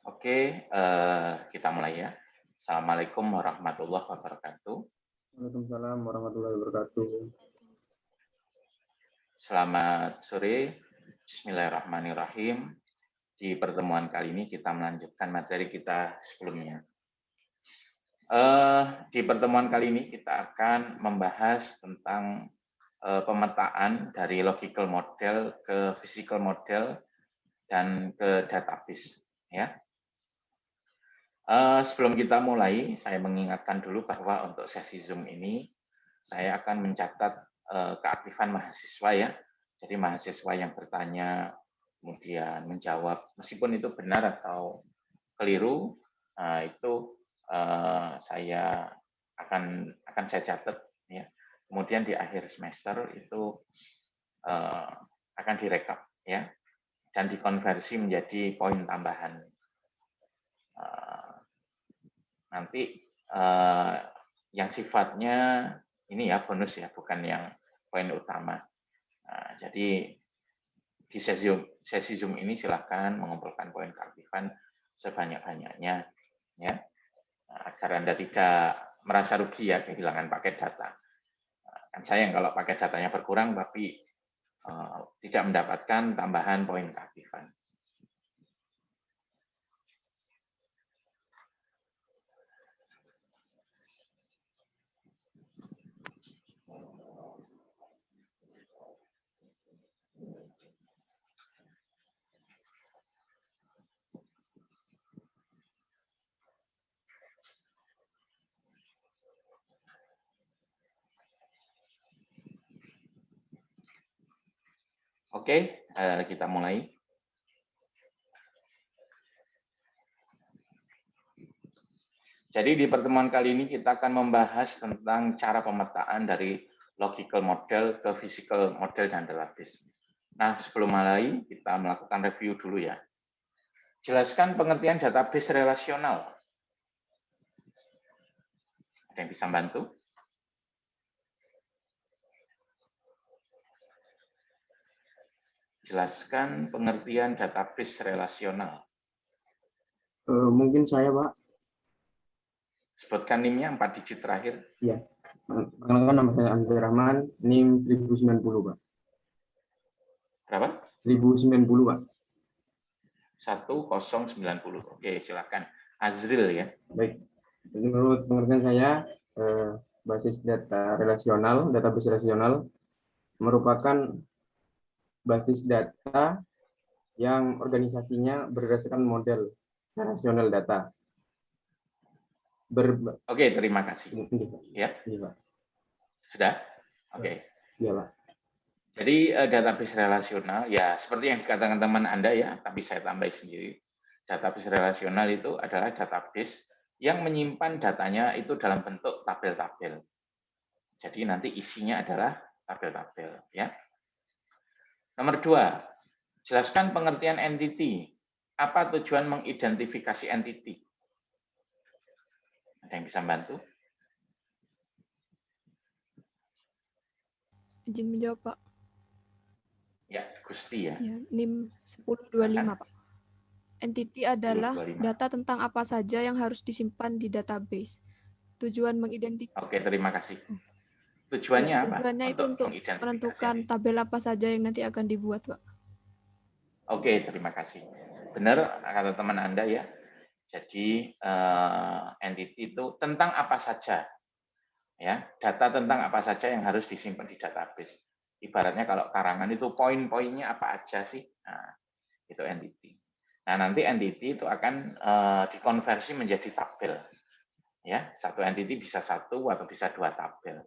Oke, kita mulai ya. Assalamualaikum warahmatullahi wabarakatuh. Waalaikumsalam warahmatullahi wabarakatuh. Selamat sore, Bismillahirrahmanirrahim. Di pertemuan kali ini kita melanjutkan materi kita sebelumnya. Di pertemuan kali ini kita akan membahas tentang pemetaan dari logical model ke physical model dan ke database. Ya. Sebelum kita mulai, saya mengingatkan dulu bahwa untuk sesi Zoom ini, saya akan mencatat keaktifan mahasiswa ya. Jadi mahasiswa yang bertanya, kemudian menjawab, meskipun itu benar atau keliru, itu saya akan saya catat ya. Kemudian di akhir semester itu akan direkap ya, dan dikonversi menjadi poin tambahan. Nanti yang sifatnya ini ya bonus ya, bukan yang poin utama. Nah, jadi di sesi Zoom ini silahkan mengumpulkan poin keaktifan sebanyak-banyaknya ya, agar Anda tidak merasa rugi ya kehilangan paket data. Kan sayang kalau paket datanya berkurang tapi tidak mendapatkan tambahan poin keaktifan. Oke, kita mulai. Jadi di pertemuan kali ini kita akan membahas tentang cara pemetaan dari logical model ke physical model dan database. Nah, sebelum mulai kita melakukan review dulu ya. Jelaskan pengertian database relasional. Ada yang bisa bantu? Jelaskan pengertian database relasional. Mungkin saya, Pak. Sebutkan NIM-nya 4 digit terakhir. Ya. Perkenalkan, nama saya Azizur Rahman, NIM 1090, Pak. Berapa? 1090, Pak. 1090. Oke, silakan. Azril ya. Baik. Jadi menurut pengertian saya, basis data relasional, database relasional merupakan basis data yang organisasinya berdasarkan model relasional data. Oke, terima kasih. Ya. Iya, Pak. Sudah? Oke. Iya, Pak. Jadi database relasional ya seperti yang dikatakan teman Anda ya, tapi saya tambah sendiri. Database relasional itu adalah database yang menyimpan datanya itu dalam bentuk tabel-tabel. Jadi nanti isinya adalah tabel-tabel ya. Nomor 2, jelaskan pengertian entity. Apa tujuan mengidentifikasi entity? Ada yang bisa bantu? Izin menjawab, Pak. Ya, Gusti ya. Ya, NIM 1025, Pak. Entity adalah 1025. data tentang apa saja yang harus disimpan di database. Tujuan mengidentifikasi. Oke, terima kasih. Tujuannya Ya, apa? tujuannya itu untuk menentukan tabel apa saja yang nanti akan dibuat, Pak. Oke, terima kasih. Benar kata teman Anda ya. Jadi entity itu tentang apa saja, ya, data tentang apa saja yang harus disimpan di database. Ibaratnya kalau karangan itu poin-poinnya apa aja sih, nah, itu entity. Nah nanti entity itu akan dikonversi menjadi tabel, ya, satu entity bisa 1 atau bisa 2 tabel.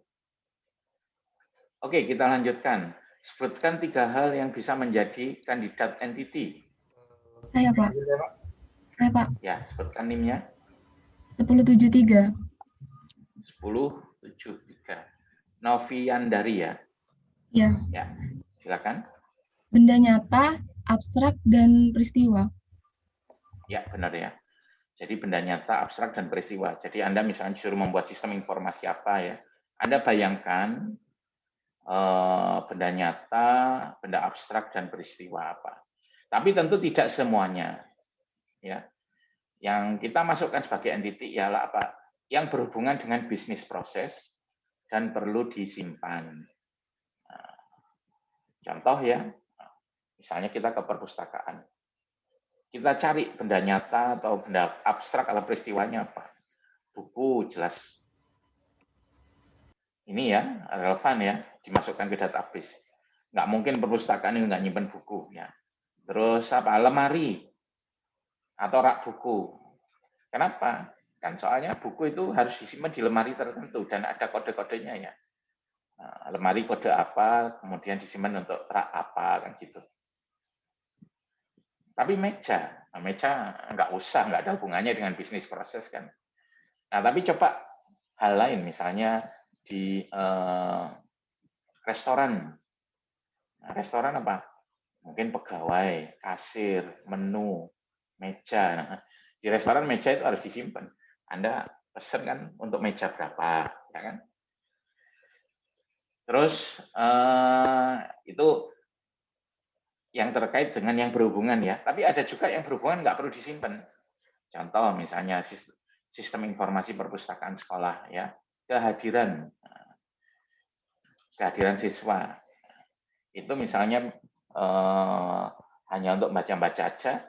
Oke, kita lanjutkan. Sebutkan 3 hal yang bisa menjadi kandidat entity. Saya, Pak. Saya, Pak. Ya, sebutkan NIM-nya. 1073. 1073. Noviandari ya. Ya. Ya, silakan. Benda nyata, abstrak, dan peristiwa. Ya, benar ya. Jadi benda nyata, abstrak, dan peristiwa. Jadi Anda misalnya disuruh membuat sistem informasi apa ya. Anda bayangkan benda nyata, benda abstrak, dan peristiwa apa. Tapi tentu tidak semuanya. Ya. Yang kita masukkan sebagai entity ialah apa? Yang berhubungan dengan bisnis proses dan perlu disimpan. Nah, contoh ya, misalnya kita ke perpustakaan. Kita cari benda nyata atau benda abstrak atau peristiwanya apa. Buku jelas. Ini ya, relevan ya, dimasukkan ke database. Nggak mungkin perpustakaan ini nggak nyimpen buku. Ya. Terus apa? Lemari atau rak buku. Kenapa? Kan soalnya buku itu harus disimpan di lemari tertentu dan ada kode-kodenya ya. Nah, lemari kode apa, kemudian disimpan untuk rak apa, kan gitu. Tapi meja nggak usah, nggak ada hubungannya dengan bisnis proses kan. Nah, tapi coba hal lain, misalnya di restoran. Nah, restoran apa? Mungkin pegawai, kasir, menu, meja. Nah, di restoran meja itu harus disimpan. Anda pesen kan untuk meja berapa, ya kan? Terus itu yang terkait dengan yang berhubungan ya. Tapi ada juga yang berhubungan nggak perlu disimpan. Contoh misalnya sistem informasi perpustakaan sekolah ya, kehadiran siswa itu misalnya hanya untuk baca-baca aja,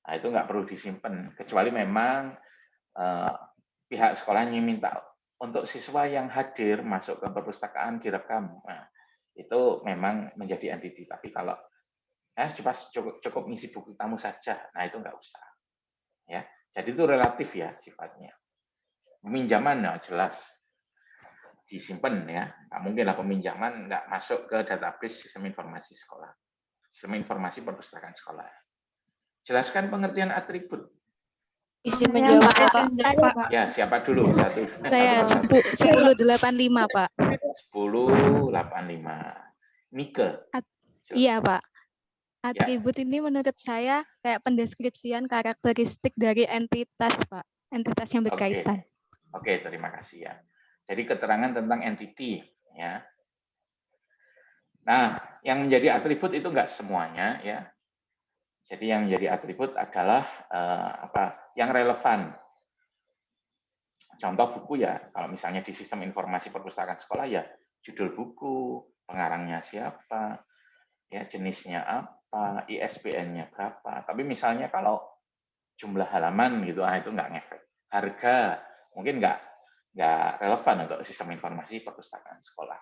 nah itu nggak perlu disimpan kecuali memang pihak sekolahnya minta untuk siswa yang hadir masuk ke perpustakaan direkam. Nah, itu memang menjadi entity. Tapi kalau cukup ngisi buku tamu saja, nah itu nggak usah. Ya, jadi itu relatif ya sifatnya. Peminjaman ya jelas disimpan ya, nggak mungkin lah peminjaman nggak masuk ke database sistem informasi sekolah, sistem informasi perpustakaan sekolah. Jelaskan pengertian atribut. Izin menjawab Pak. Ya, siapa dulu? Satu. Saya 1085 Pak. 1085. Nike. Iya Pak. Atribut ini menurut saya kayak pendeskripsian karakteristik dari entitas Pak. Entitas yang berkaitan. Oke, terima kasih ya. Jadi keterangan tentang entity ya. Nah, yang menjadi atribut itu enggak semuanya ya. Jadi yang menjadi atribut adalah yang relevan. Contoh buku ya, kalau misalnya di sistem informasi perpustakaan sekolah ya judul buku, pengarangnya siapa, ya jenisnya apa, ISBN-nya berapa. Tapi misalnya kalau jumlah halaman gitu, itu nggak ngefek. Harga mungkin nggak relevan untuk sistem informasi perpustakaan sekolah.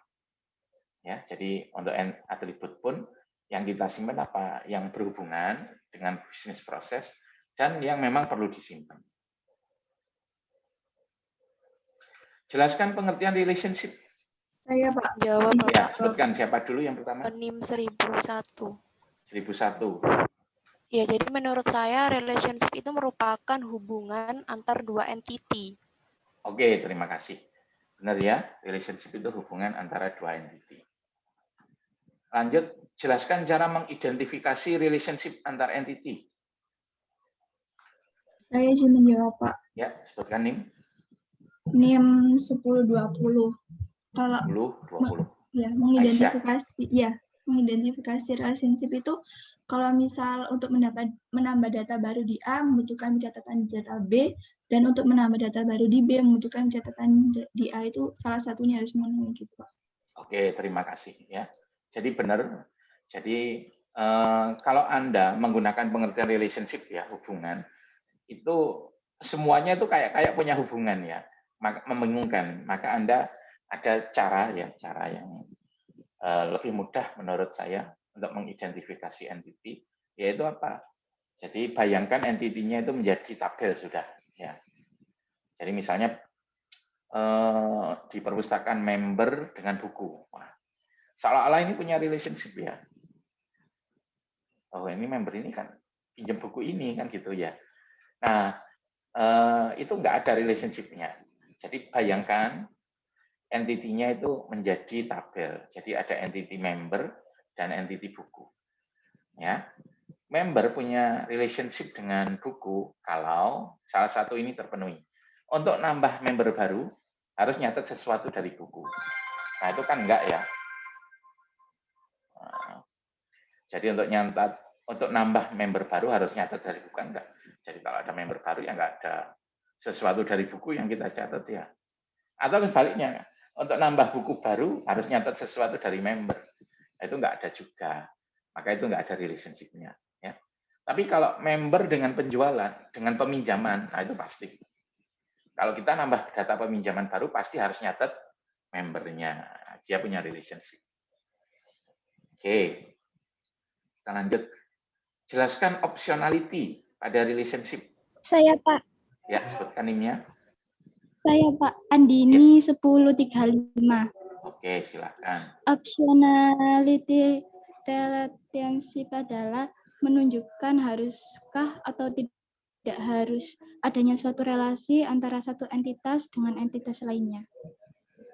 Ya, jadi untuk atribut pun yang kita simpan apa yang berhubungan dengan bisnis proses dan yang memang perlu disimpan. Jelaskan pengertian relationship. Saya Pak. Jawab Ya, Pak. sebutkan siapa dulu yang pertama? NIM 1001. 1001. Ya, jadi menurut saya relationship itu merupakan hubungan antar dua entity. Oke, terima kasih. Benar ya, relationship itu hubungan antara dua entity. Lanjut, jelaskan cara mengidentifikasi relationship antar entity. Saya izin menjawab Pak. Ya, sebutkan NIM. NIM 1020. Kalau 1020. ya mengidentifikasi relationship itu kalau misal untuk menambah data baru di A membutuhkan catatan di data B, dan untuk menambah data baru di B membutuhkan catatan di A, itu salah satunya harus memenuhi gitu Pak. Oke, terima kasih ya. Jadi benar. Jadi kalau Anda menggunakan pengertian relationship ya, hubungan, itu semuanya itu kayak punya hubungan ya. Membingungkan. Maka Anda ada cara yang lebih mudah menurut saya untuk mengidentifikasi entity, yaitu apa? Jadi bayangkan entity-nya itu menjadi tabel sudah ya. Jadi misalnya di perpustakaan member dengan buku. Wah, seolah-olah ini punya relationship ya. Oh, ini member ini kan pinjam buku ini kan gitu ya. Nah, itu nggak ada relationship-nya. Jadi bayangkan entity-nya itu menjadi tabel. Jadi ada entity member dan entity buku. Ya. Member punya relationship dengan buku kalau salah satu ini terpenuhi. Untuk nambah member baru harus nyatet sesuatu dari buku. Nah, itu kan enggak ya. Jadi untuk untuk nambah member baru harus nyatet dari buku enggak. Jadi kalau ada member baru ya enggak ada sesuatu dari buku yang kita catat ya. Atau sebaliknya, untuk nambah buku baru harus nyatet sesuatu dari member. Itu enggak ada juga. Maka itu enggak ada relationship-nya. Ya. Tapi kalau member dengan penjualan, dengan peminjaman, nah itu pasti. Kalau kita nambah data peminjaman baru, pasti harus nyatet membernya. Dia punya relationship. Oke. Kita lanjut. Jelaskan optionality pada relationship. Saya Pak. Ya, sebutkan NIM-nya. Saya Pak. Andini 1035. Oke, silakan. Optionality relationship adalah menunjukkan haruskah atau tidak harus adanya suatu relasi antara satu entitas dengan entitas lainnya.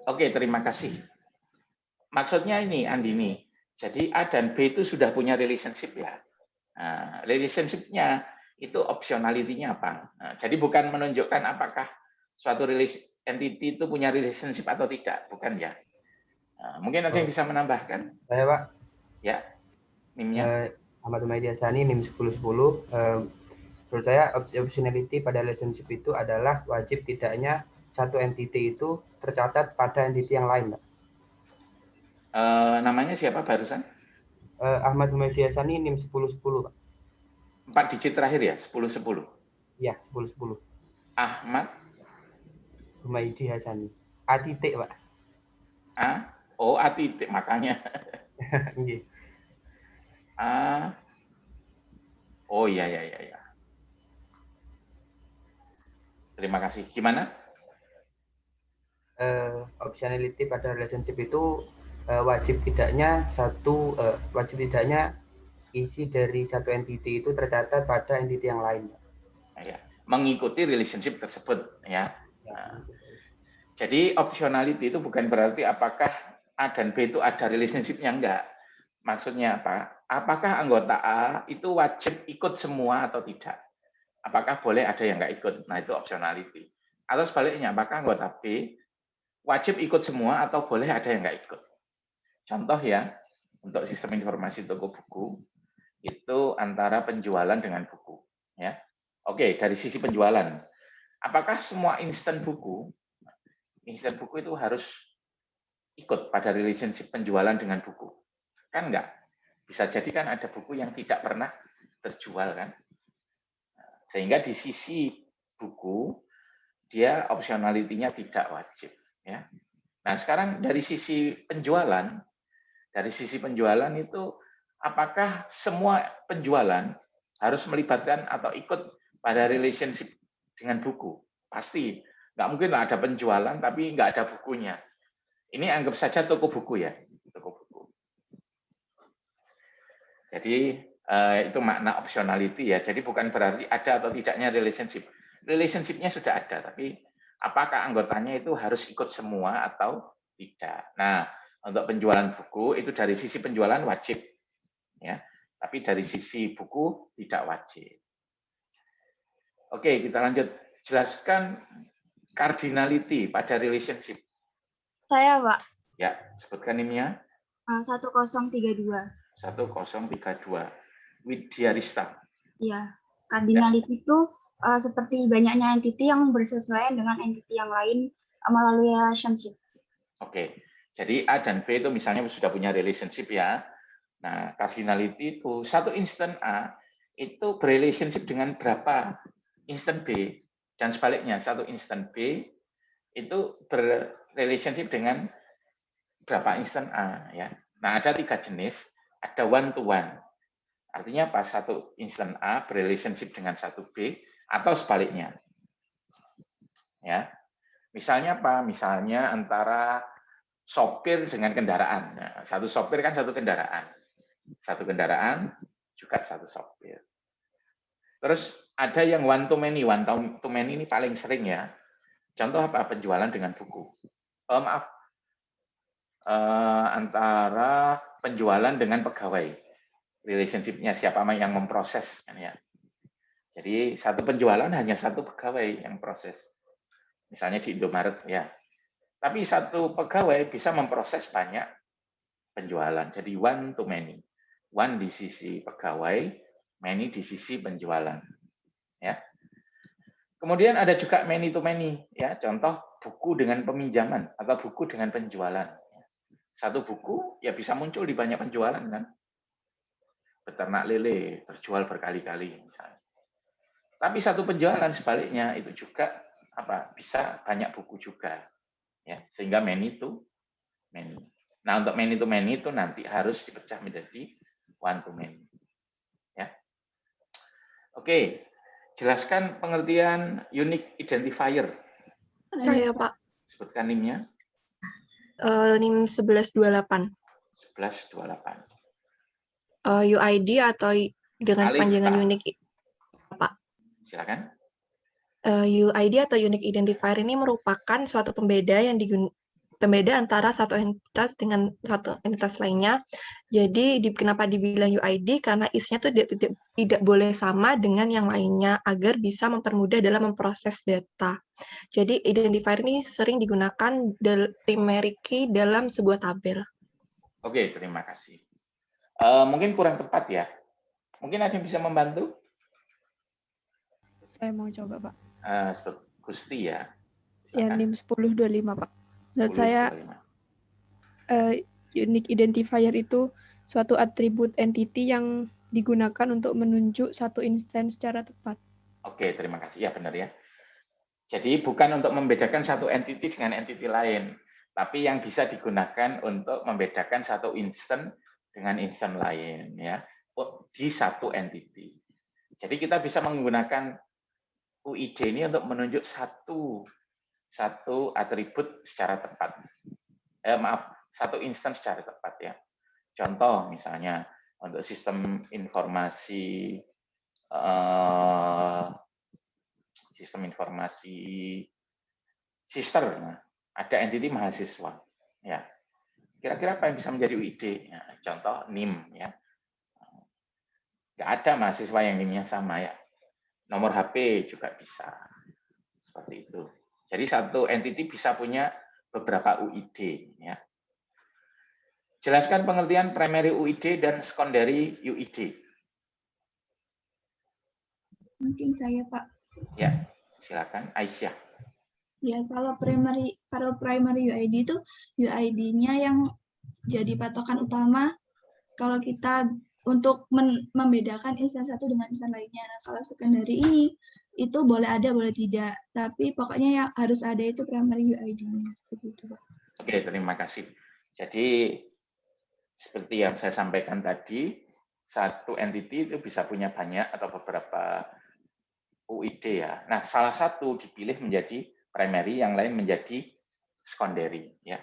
Oke, terima kasih. Maksudnya ini, Andini. Jadi A dan B itu sudah punya relationship ya. Nah, relationship-nya itu optionality-nya apa? Nah, jadi bukan menunjukkan apakah suatu entity itu punya relationship atau tidak, bukan ya. Nah, mungkin ada yang bisa menambahkan? Saya Pak. Ya, NIM-nya. Ahmad Humaydi Hassani, NIM 1010. Menurut saya optionality pada relationship itu adalah wajib tidaknya satu entity itu tercatat pada entity yang lain, Pak. Namanya siapa barusan? Ahmad Humaydi Hassani, NIM 1010, Pak. 4 digit terakhir ya, 1010. Iya, 1010. Ahmad Humaydi Hassani. A titik, Pak. A titik, makanya. Oh iya. Terima kasih. Gimana? Optionality pada relationship itu wajib tidaknya isi dari satu entity itu tercatat pada entity yang lain. Ya, mengikuti relationship tersebut ya. Nah, jadi optionality itu bukan berarti apakah A dan B itu ada relationship-nya, enggak. Maksudnya apa? Apakah anggota A itu wajib ikut semua atau tidak? Apakah boleh ada yang enggak ikut? Nah, itu optionality. Atau sebaliknya, apakah anggota B wajib ikut semua atau boleh ada yang enggak ikut? Contoh ya, untuk sistem informasi toko buku, itu antara penjualan dengan buku. Ya. Oke, dari sisi penjualan. Apakah semua instan buku itu harus ikut pada relationship penjualan dengan buku? Kan enggak. Bisa jadi kan ada buku yang tidak pernah terjual kan. Sehingga di sisi buku, dia optionality-nya tidak wajib. Ya. Nah sekarang dari sisi penjualan itu apakah semua penjualan harus melibatkan atau ikut pada relationship dengan buku? Pasti. Nggak mungkin lah ada penjualan tapi nggak ada bukunya. Ini anggap saja toko buku ya. Toko buku. Jadi itu makna optionality ya. Jadi bukan berarti ada atau tidaknya relationship. Relationship-nya sudah ada, tapi apakah anggotanya itu harus ikut semua atau tidak. Nah, untuk penjualan buku itu dari sisi penjualan wajib. Ya. Tapi dari sisi buku tidak wajib. Oke, kita lanjut. Jelaskan cardinality pada relationship. Saya Pak. Ya, sebutkan NIM-nya. 1032. 1032. Widyarista. Iya, cardinality itu seperti banyaknya entity yang bersesuaian dengan entity yang lain melalui relationship. Oke, jadi A dan B itu misalnya sudah punya relationship ya. Nah, cardinality itu satu instan A itu berrelationship dengan berapa instan B, dan sebaliknya satu instan B itu berrelationship dengan berapa instan A ya. Nah, ada 3 jenis, ada one to one. Artinya pas satu instan A berrelationship dengan satu B atau sebaliknya. Ya. Misalnya apa? Misalnya antara sopir dengan kendaraan. Nah, satu sopir kan satu kendaraan. Satu kendaraan juga satu sopir. Terus ada yang one to many. One to many ini paling sering ya. Contoh apa? Penjualan dengan buku. Antara penjualan dengan pegawai. Relationship-nya siapa yang memproses. Kan ya. Jadi satu penjualan hanya satu pegawai yang proses. Misalnya di Indomaret ya. Tapi satu pegawai bisa memproses banyak penjualan. Jadi one to many. One di sisi pegawai, Many di sisi penjualan. Ya. Kemudian ada juga many to many, ya. Contoh buku dengan peminjaman atau buku dengan penjualan. Satu buku ya bisa muncul di banyak penjualan kan. Beternak lele terjual berkali-kali misalnya. Tapi satu penjualan sebaliknya itu juga bisa banyak buku juga, ya. Sehingga many to many. Nah, untuk many to many itu nanti harus dipecah menjadi one to many. Ya. Oke, jelaskan pengertian unique identifier. Saya, Pak. Sebutkan NIM-nya. NIM 1128. 1128. UID atau dengan Alif, kepanjangan Pak. unique, Pak. Silakan. UID atau unique identifier ini merupakan suatu pembeda antara satu entitas dengan satu entitas lainnya. Jadi kenapa dibilang UID? Karena isinya tuh tidak boleh sama dengan yang lainnya agar bisa mempermudah dalam memproses data. Jadi identifier ini sering digunakan primary key dalam sebuah tabel. Oke, terima kasih. Mungkin kurang tepat ya. Mungkin ada yang bisa membantu? Saya mau coba, Pak. Gusti ya. Ya, Silakan. NIM 1025, Pak. Menurut 10, saya 25. unique identifier itu suatu atribut entity yang digunakan untuk menunjuk satu instance secara tepat. Oke, terima kasih. Ya, benar ya. Jadi bukan untuk membedakan satu entity dengan entity lain, tapi yang bisa digunakan untuk membedakan satu instan dengan instan lain ya di satu entity. Jadi kita bisa menggunakan UID ini untuk menunjuk satu atribut secara tepat. Satu instan secara tepat ya. Contoh misalnya untuk sistem informasi sister, ada entity mahasiswa. Ya, kira-kira apa yang bisa menjadi UID? Ya, contoh NIM ya. Nggak ada mahasiswa yang NIM-nya sama ya. Nomor HP juga bisa. Seperti itu. Jadi satu entity bisa punya beberapa UID ya. Jelaskan pengertian primary UID dan secondary UID. Mungkin saya, Pak. Ya, silakan Aisyah. Ya, kalau primary UID itu UID-nya yang jadi patokan utama kalau kita untuk membedakan instan satu dengan instan lainnya. Nah, kalau secondary ini itu boleh ada, boleh tidak. Tapi pokoknya yang harus ada itu primary UID-nya. Seperti itu, Pak. Oke, terima kasih. Jadi, seperti yang saya sampaikan tadi, satu entity itu bisa punya banyak atau beberapa UID ya. Nah, salah satu dipilih menjadi primary, yang lain menjadi secondary ya.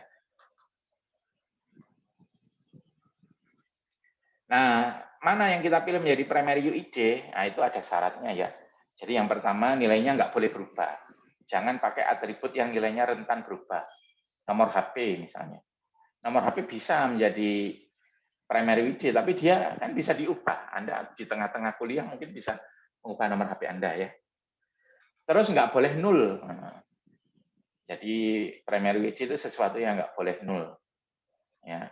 Nah, mana yang kita pilih menjadi primary UID? Nah, itu ada syaratnya ya. Jadi yang pertama nilainya nggak boleh berubah. Jangan pakai atribut yang nilainya rentan berubah. Nomor HP misalnya. Nomor HP bisa menjadi primary UID, tapi dia kan bisa diubah. Anda di tengah-tengah kuliah mungkin bisa mengubah nomor HP Anda ya. Terus nggak boleh nol. Jadi primary UID itu sesuatu yang nggak boleh nol. Ya.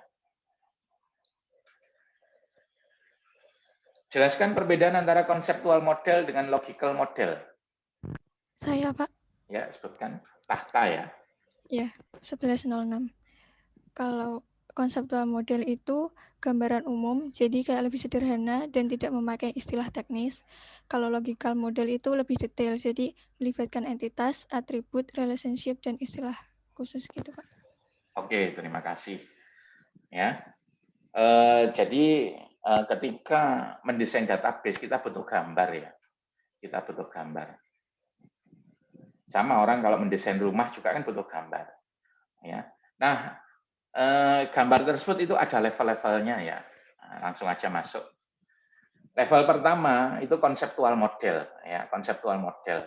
Jelaskan perbedaan antara konseptual model dengan logical model. Saya, Pak. Ya, sebutkan. Tahta ya. Ya, 1106. Kalau konseptual model itu gambaran umum, jadi kayak lebih sederhana dan tidak memakai istilah teknis. Kalau logical model itu lebih detail, jadi melibatkan entitas, atribut, relationship, dan istilah khusus gitu, Pak. Oke, terima kasih. Ya, jadi ketika mendesain database kita butuh gambar ya. Kita butuh gambar. Sama orang kalau mendesain rumah juga kan butuh gambar. Ya. Nah, gambar tersebut itu ada level-levelnya ya. Nah, langsung aja masuk. Level pertama itu konseptual model ya, konseptual model.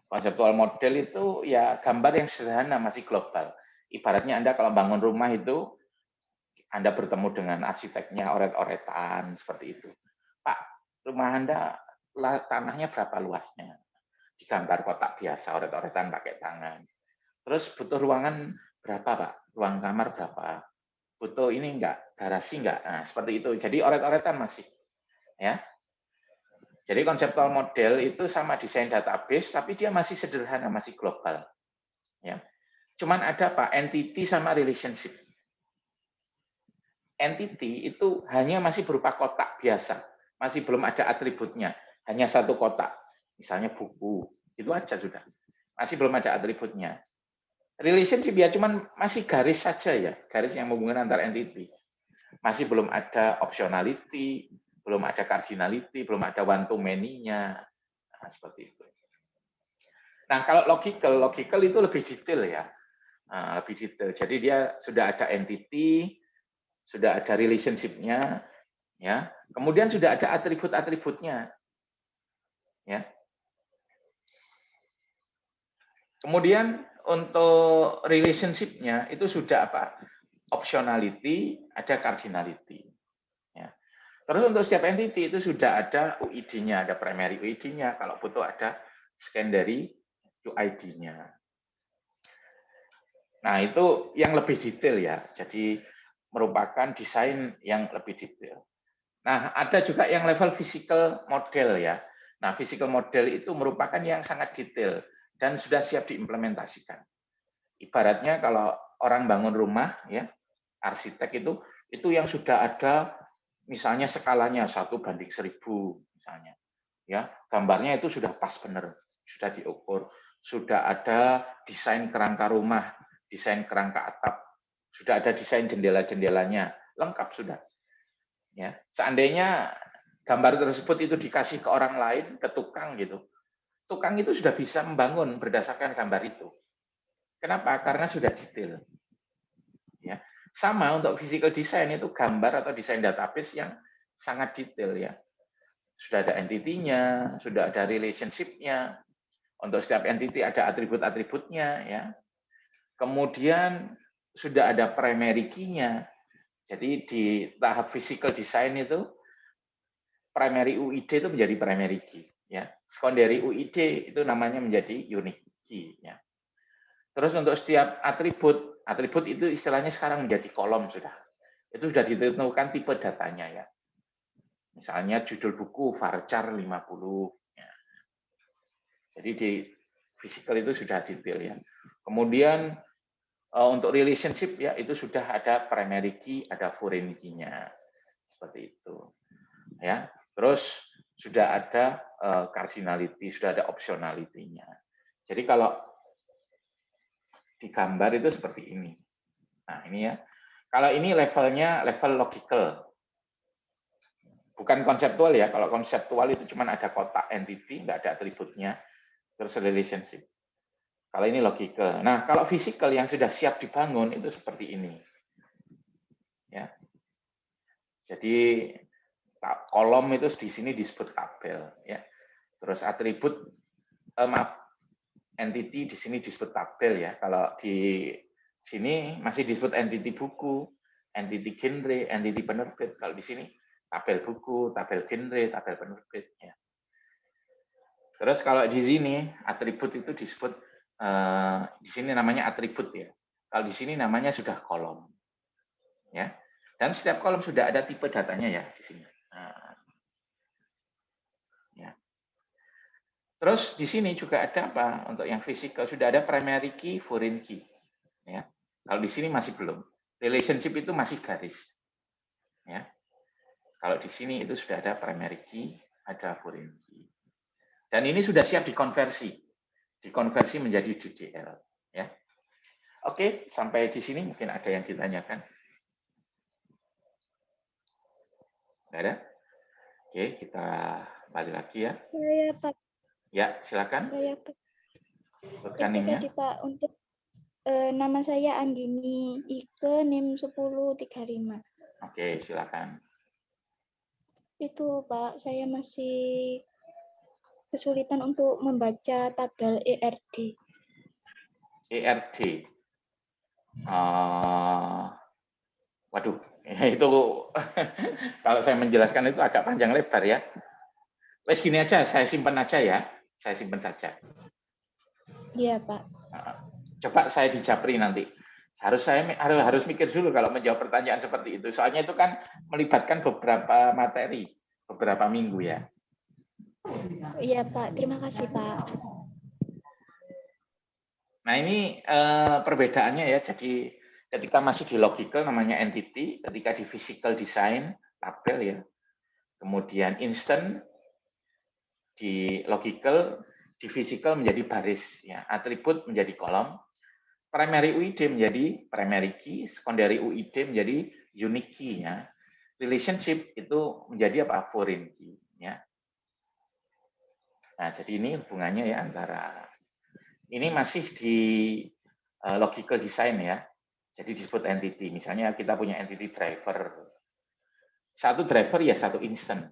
Konseptual model itu ya gambar yang sederhana, masih global. Ibaratnya Anda kalau bangun rumah itu Anda bertemu dengan arsiteknya, oret-oretan seperti itu. Pak, rumah Anda tanahnya berapa luasnya? Digambar kotak biasa, oret-oretan pakai tangan. Terus butuh ruangan berapa, Pak? Ruang kamar berapa? Butuh ini enggak? Garasi enggak? Nah, seperti itu. Jadi oret-oretan masih. Ya. Jadi konseptual model itu sama desain database, tapi dia masih sederhana, masih global. Ya. Cuman ada Pak, entity sama relationship. Entity itu hanya masih berupa kotak biasa, masih belum ada atributnya, hanya satu kotak. Misalnya buku, itu aja sudah. Masih belum ada atributnya. Relationship ya cuman masih garis saja ya, garis yang menghubungkan antar entity. Masih belum ada optionality, belum ada cardinality, belum ada one to many-nya. Nah, seperti itu. Nah, kalau logical itu lebih detail ya. Nah, lebih detail. Jadi dia sudah ada entity, sudah ada relationship-nya, ya. Kemudian sudah ada atribut-atributnya. Ya. Kemudian untuk relationship-nya itu sudah apa? Optionality, ada cardinality. Ya. Terus untuk setiap entity itu sudah ada UID-nya, ada primary UID-nya. Kalau butuh ada secondary UID-nya. Nah, itu yang lebih detail ya. Jadi merupakan desain yang lebih detail. Nah, ada juga yang level physical model ya. Nah, physical model itu merupakan yang sangat detail dan sudah siap diimplementasikan. Ibaratnya kalau orang bangun rumah ya, arsitek itu yang sudah ada misalnya skalanya 1:1000 misalnya. Ya, gambarnya itu sudah pas benar, sudah diukur, sudah ada desain kerangka rumah, desain kerangka atap, sudah ada desain jendela-jendelanya, lengkap sudah. Ya, seandainya gambar tersebut itu dikasih ke orang lain, ke tukang gitu, tukang itu sudah bisa membangun berdasarkan gambar itu. Kenapa? Karena sudah detail. Ya, sama untuk physical design itu gambar atau desain database yang sangat detail ya. Sudah ada entity-nya, sudah ada relationship-nya. Untuk setiap entity ada atribut-atributnya ya. Kemudian sudah ada primary key-nya. Jadi di tahap physical design itu primary UID itu menjadi primary key ya. Secondary UID itu namanya menjadi unique key ya. Terus untuk setiap atribut itu istilahnya sekarang menjadi kolom sudah. Itu sudah ditentukan tipe datanya ya. Misalnya judul buku varchar 50. Ya. Jadi di physical itu sudah detail ya. Kemudian untuk relationship ya itu sudah ada primary key, ada foreign key-nya. Seperti itu. Ya. Terus sudah ada cardinality, sudah ada optionality-nya. Jadi kalau di gambar itu seperti ini. Nah, ini ya. Kalau ini levelnya level logical. Bukan konseptual ya. Kalau konseptual itu cuma ada kotak entity, nggak ada atributnya, terus relationship. Kalau ini logical. Nah, kalau physical yang sudah siap dibangun itu seperti ini. Ya. Jadi kolom itu di sini disebut tabel ya. Terus atribut entity di sini disebut tabel ya. Kalau di sini masih disebut entity buku, entity genre, entity penerbit. Kalau di sini tabel buku, tabel genre, tabel penerbit ya. Terus kalau di sini atribut itu disebut di sini namanya atribut ya. Kalau di sini namanya sudah kolom. Ya. Dan setiap kolom sudah ada tipe datanya ya di sini. Nah, ya. Terus di sini juga ada apa? Untuk yang fisikal sudah ada primary key, foreign key. Ya. Kalau di sini masih belum. Relationship itu masih garis. Ya. Kalau di sini itu sudah ada primary key, ada foreign key. Dan ini sudah siap dikonversi. Dikonversi menjadi DDL. Ya. Oke, sampai di sini mungkin ada yang ditanyakan. Nggak ada? Oke, kita balik lagi ya. Saya Pak. Ya, silakan. Saya Pak. Sebutkan Itu NIM-nya. tadi Pak untuk nama saya Anggini Ike NIM 1035. Oke, silakan. Itu Pak, saya masih kesulitan untuk membaca tabel ERD. ERD. Waduh, itu kalau saya menjelaskan itu agak panjang lebar ya. Wes gini aja, saya simpan aja ya. Saya simpan saja. Iya, Pak. Coba saya dijapri nanti. Harus mikir dulu kalau menjawab pertanyaan seperti itu. Soalnya itu kan melibatkan beberapa materi. beberapa minggu ya. Iya Pak, terima kasih Pak. Nah ini perbedaannya ya. Jadi ketika masih di logical namanya entity, ketika di physical design tabel ya. Kemudian instant di logical, di physical menjadi baris ya. Atribut menjadi kolom. Primary UID menjadi primary key, secondary UID menjadi unique key ya. Relationship itu menjadi apa? Foreign key ya. Nah, jadi ini hubungannya ya antara ini masih di logical design ya. Jadi disebut entity. Misalnya kita punya entity driver. Satu driver ya satu instant.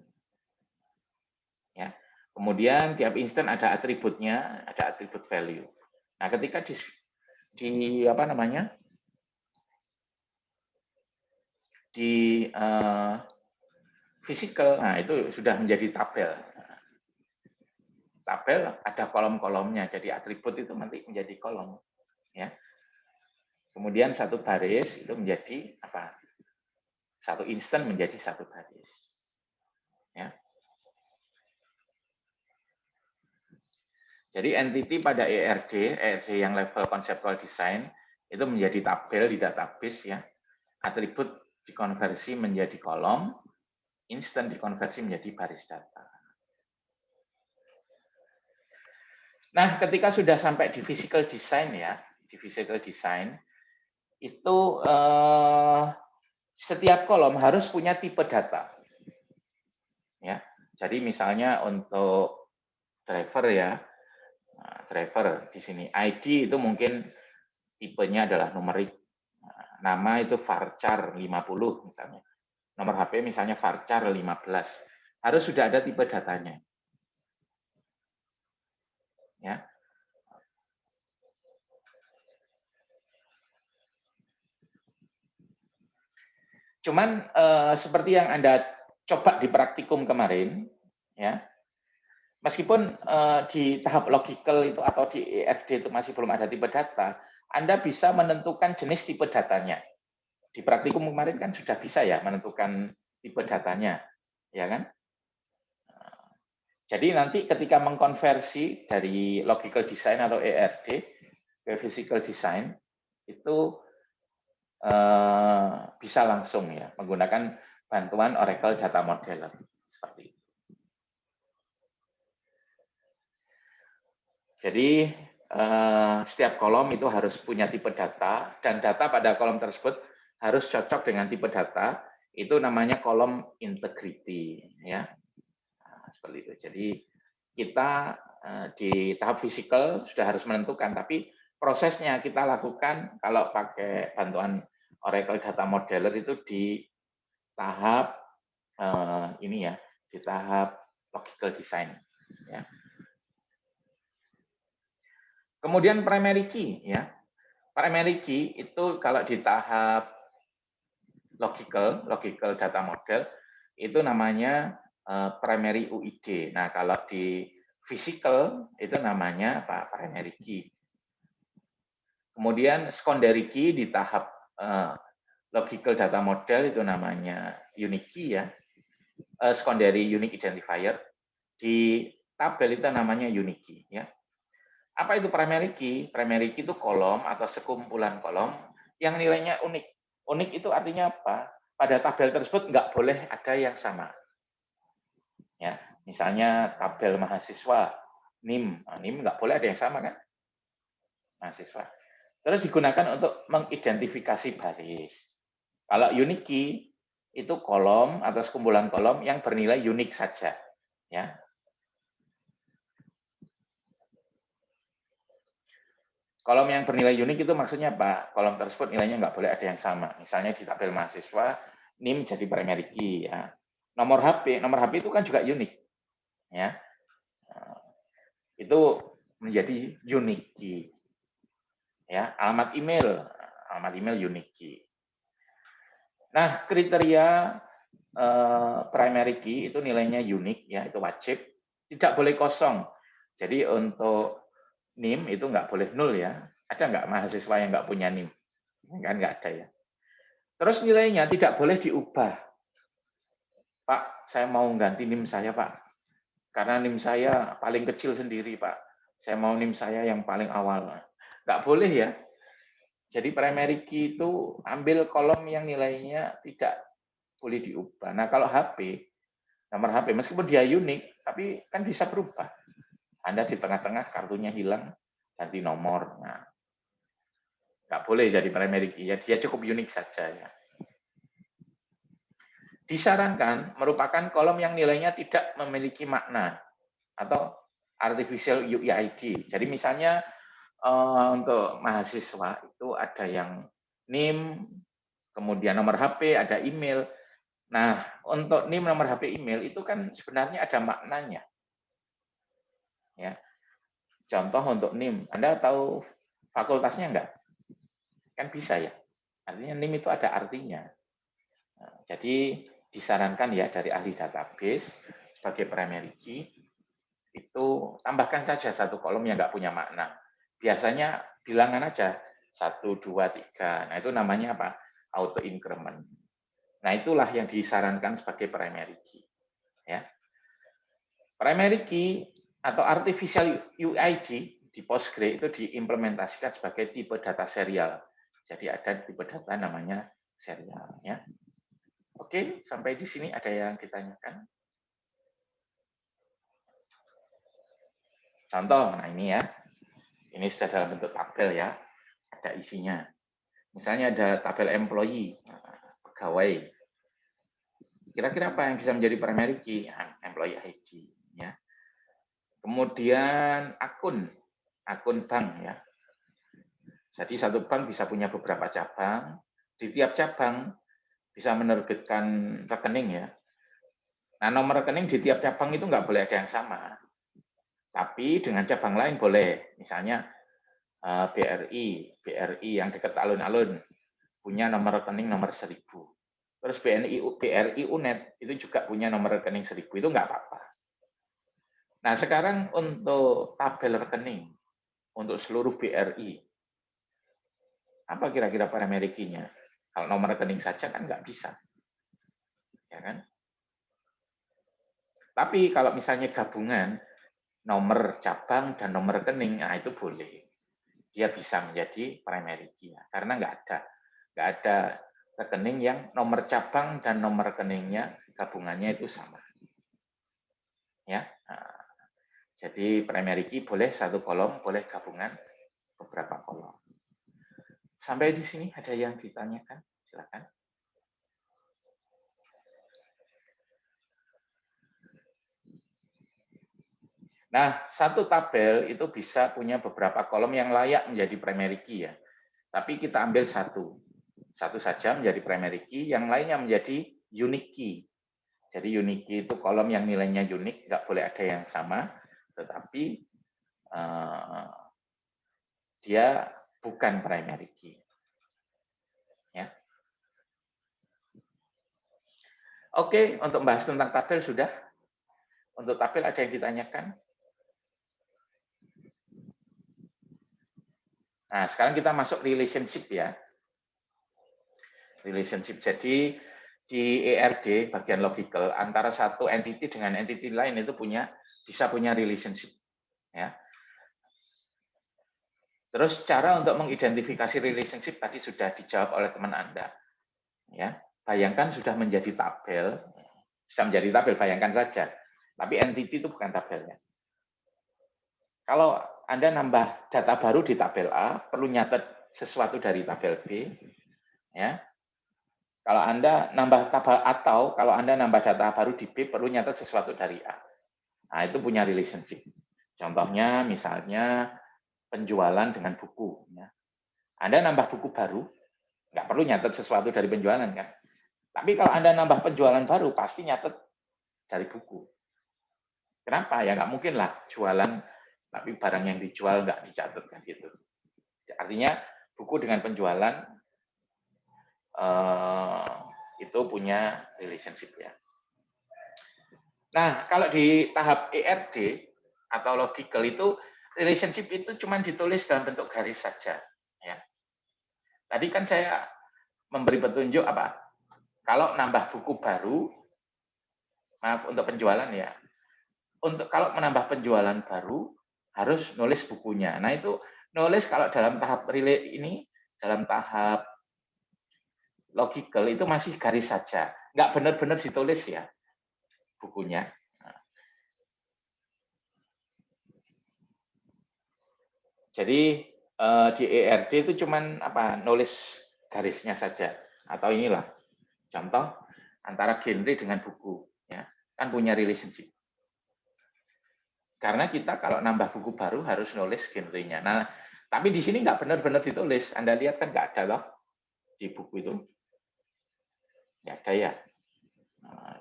Ya. Kemudian tiap instant ada atributnya, ada atribut value. Nah, ketika di apa namanya? Di physical, nah itu sudah menjadi tabel. Tabel ada kolom-kolomnya, jadi atribut itu nanti menjadi kolom. Ya. Kemudian satu baris itu menjadi apa? Satu instant menjadi satu baris. Ya. Jadi entity pada ERD yang level conceptual design itu menjadi tabel di database ya. Atribut dikonversi menjadi kolom, instant dikonversi menjadi baris data. Nah, ketika sudah sampai di physical design ya, di physical design itu setiap kolom harus punya tipe data. Ya. Jadi misalnya untuk driver ya, nah, driver di sini ID itu mungkin tipenya adalah numerik. Nama itu varchar 50 misalnya. Nomor HP misalnya varchar 15. Harus sudah ada tipe datanya. Ya. Cuman seperti yang Anda coba di praktikum kemarin, ya. Meskipun di tahap logical itu atau di ERD itu masih belum ada tipe data, Anda bisa menentukan jenis tipe datanya. Di praktikum kemarin kan sudah bisa ya menentukan tipe datanya, ya kan? Jadi nanti ketika mengkonversi dari logical design atau ERD ke physical design itu bisa langsung ya menggunakan bantuan Oracle Data Modeler seperti itu. Jadi setiap kolom itu harus punya tipe data dan data pada kolom tersebut harus cocok dengan tipe data. Itu namanya kolom integrity ya. Nah, seperti itu. Jadi kita di tahap physical sudah harus menentukan, tapi prosesnya kita lakukan kalau pakai bantuan Oracle Data Modeler itu di tahap ini ya, di tahap logical design. Ya. Kemudian primary key ya. Primary key itu kalau di tahap logical data model itu namanya primary UID. Nah, kalau di physical itu namanya apa? Primary key. Kemudian secondary key di tahap logical data model itu namanya unique key ya. Secondary unique identifier. Di tabel itu namanya unique key ya. Apa itu primary key? Primary key itu kolom atau sekumpulan kolom yang nilainya unik. Unik itu artinya apa? Pada tabel tersebut nggak boleh ada yang sama. Ya, misalnya tabel mahasiswa, NIM. Nah, NIM nggak boleh ada yang sama kan? Mahasiswa. Terus digunakan untuk mengidentifikasi baris. Kalau unique key itu kolom atau sekumpulan kolom yang bernilai unik saja. Ya. Kolom yang bernilai unik itu maksudnya apa? Kolom tersebut nilainya nggak boleh ada yang sama. Misalnya di tabel mahasiswa, NIM jadi primary key. Ya. Nomor HP itu kan juga unik. Ya. Itu menjadi unique key. Ya, alamat email unique key. Nah, kriteria primary key itu nilainya unik, ya itu wajib. Tidak boleh kosong. Jadi untuk NIM itu nggak boleh nol ya. Ada nggak mahasiswa yang nggak punya NIM? Kan nggak ada ya. Terus nilainya tidak boleh diubah. Pak, saya mau ganti NIM saya, Pak. Karena NIM saya paling kecil sendiri, Pak. Saya mau NIM saya yang paling awal. Nggak boleh ya. Jadi primary key itu ambil kolom yang nilainya tidak boleh diubah. Nah, kalau HP, nomor HP, meskipun dia unik, tapi kan bisa berubah. Anda di tengah-tengah kartunya hilang, ganti nomor. Nah, nggak boleh jadi primary key. Ya, dia cukup unik saja ya. Disarankan merupakan kolom yang nilainya tidak memiliki makna atau artificial UID. Jadi misalnya untuk mahasiswa itu ada yang NIM, kemudian nomor HP, ada email. Nah, untuk NIM, nomor HP, email itu kan sebenarnya ada maknanya. Ya. Contoh untuk NIM, Anda tahu fakultasnya enggak? Kan bisa ya. Artinya NIM itu ada artinya. Nah, jadi disarankan ya dari ahli database sebagai primary key itu tambahkan saja satu kolom yang nggak punya makna. Biasanya bilangan aja 1, 2, 3. Nah itu namanya apa? Auto increment. Nah itulah yang disarankan sebagai primary key. Ya. Primary key atau artificial UID di Postgre itu diimplementasikan sebagai tipe data serial. Jadi ada tipe data namanya serial. Ya. Oke, sampai di sini ada yang ditanyakan? Contoh, nah ini ya. Ini sudah dalam bentuk tabel ya. Ada isinya. Misalnya ada tabel employee, pegawai. Kira-kira apa yang bisa menjadi primary key? Employee ID. Ya. Kemudian akun bank ya. Jadi satu bank bisa punya beberapa cabang. Di tiap cabang bisa menerbitkan rekening ya. Nah, nomor rekening di tiap cabang itu nggak boleh ada yang sama. Tapi dengan cabang lain boleh. Misalnya BRI yang dekat alun-alun punya nomor rekening nomor 1000. Terus BRI UNED itu juga punya nomor rekening 1000. Itu nggak apa-apa. Nah, sekarang untuk tabel rekening untuk seluruh BRI. Apa kira-kira primary key-nya? Kalau nomor rekening saja kan nggak bisa. Ya kan? Tapi kalau misalnya gabungan nomor cabang dan nomor rekening, nah itu boleh. Dia bisa menjadi primary key. Karena nggak ada rekening yang nomor cabang dan nomor rekeningnya gabungannya itu sama. Ya. Nah, jadi primary key boleh satu kolom, boleh gabungan beberapa kolom. Sampai di sini ada yang ditanyakan? Silakan. Nah, satu tabel itu bisa punya beberapa kolom yang layak menjadi primary key ya. Tapi kita ambil satu. Satu saja menjadi primary key, yang lainnya menjadi unique key. Jadi unique key itu kolom yang nilainya unik, nggak boleh ada yang sama, tetapi dia bukan primary key. Ya. Oke, untuk membahas tentang tabel sudah. Untuk tabel ada yang ditanyakan? Nah, sekarang kita masuk relationship ya. Relationship. Jadi di ERD bagian logical antara satu entity dengan entity lain itu bisa punya relationship. Ya. Terus cara untuk mengidentifikasi relationship tadi sudah dijawab oleh teman Anda. Ya, bayangkan sudah menjadi tabel, bayangkan saja. Tapi entity itu bukan tabelnya. Kalau Anda nambah data baru di tabel A, perlu nyatet sesuatu dari tabel B. Ya. Kalau Anda nambah tabel atau kalau Anda nambah data baru di B, perlu nyatet sesuatu dari A. Nah, itu punya relationship. Contohnya misalnya penjualan dengan buku. Ya. Anda nambah buku baru, nggak perlu nyatet sesuatu dari penjualan kan. Tapi kalau Anda nambah penjualan baru, pasti nyatet dari buku. Kenapa? Ya nggak mungkin lah jualan, tapi barang yang dijual nggak dicatat kan gitu. Artinya buku dengan penjualan itu punya relationship ya. Nah, kalau di tahap ERD atau logical itu relationship itu cuma ditulis dalam bentuk garis saja. Ya. Tadi kan saya memberi petunjuk apa? Kalau nambah buku baru, maaf untuk penjualan ya. Untuk kalau menambah penjualan baru harus nulis bukunya. Nah itu nulis kalau dalam tahap relay ini, dalam tahap logical itu masih garis saja, nggak benar-benar ditulis ya bukunya. Jadi di ERD itu cuman apa nulis garisnya saja atau inilah contoh antara genre dengan buku ya kan punya relationship. Karena kita kalau nambah buku baru harus nulis genrenya. Nah tapi di sini nggak benar-benar ditulis. Anda lihat kan nggak ada loh di buku itu. Nggak ada ya.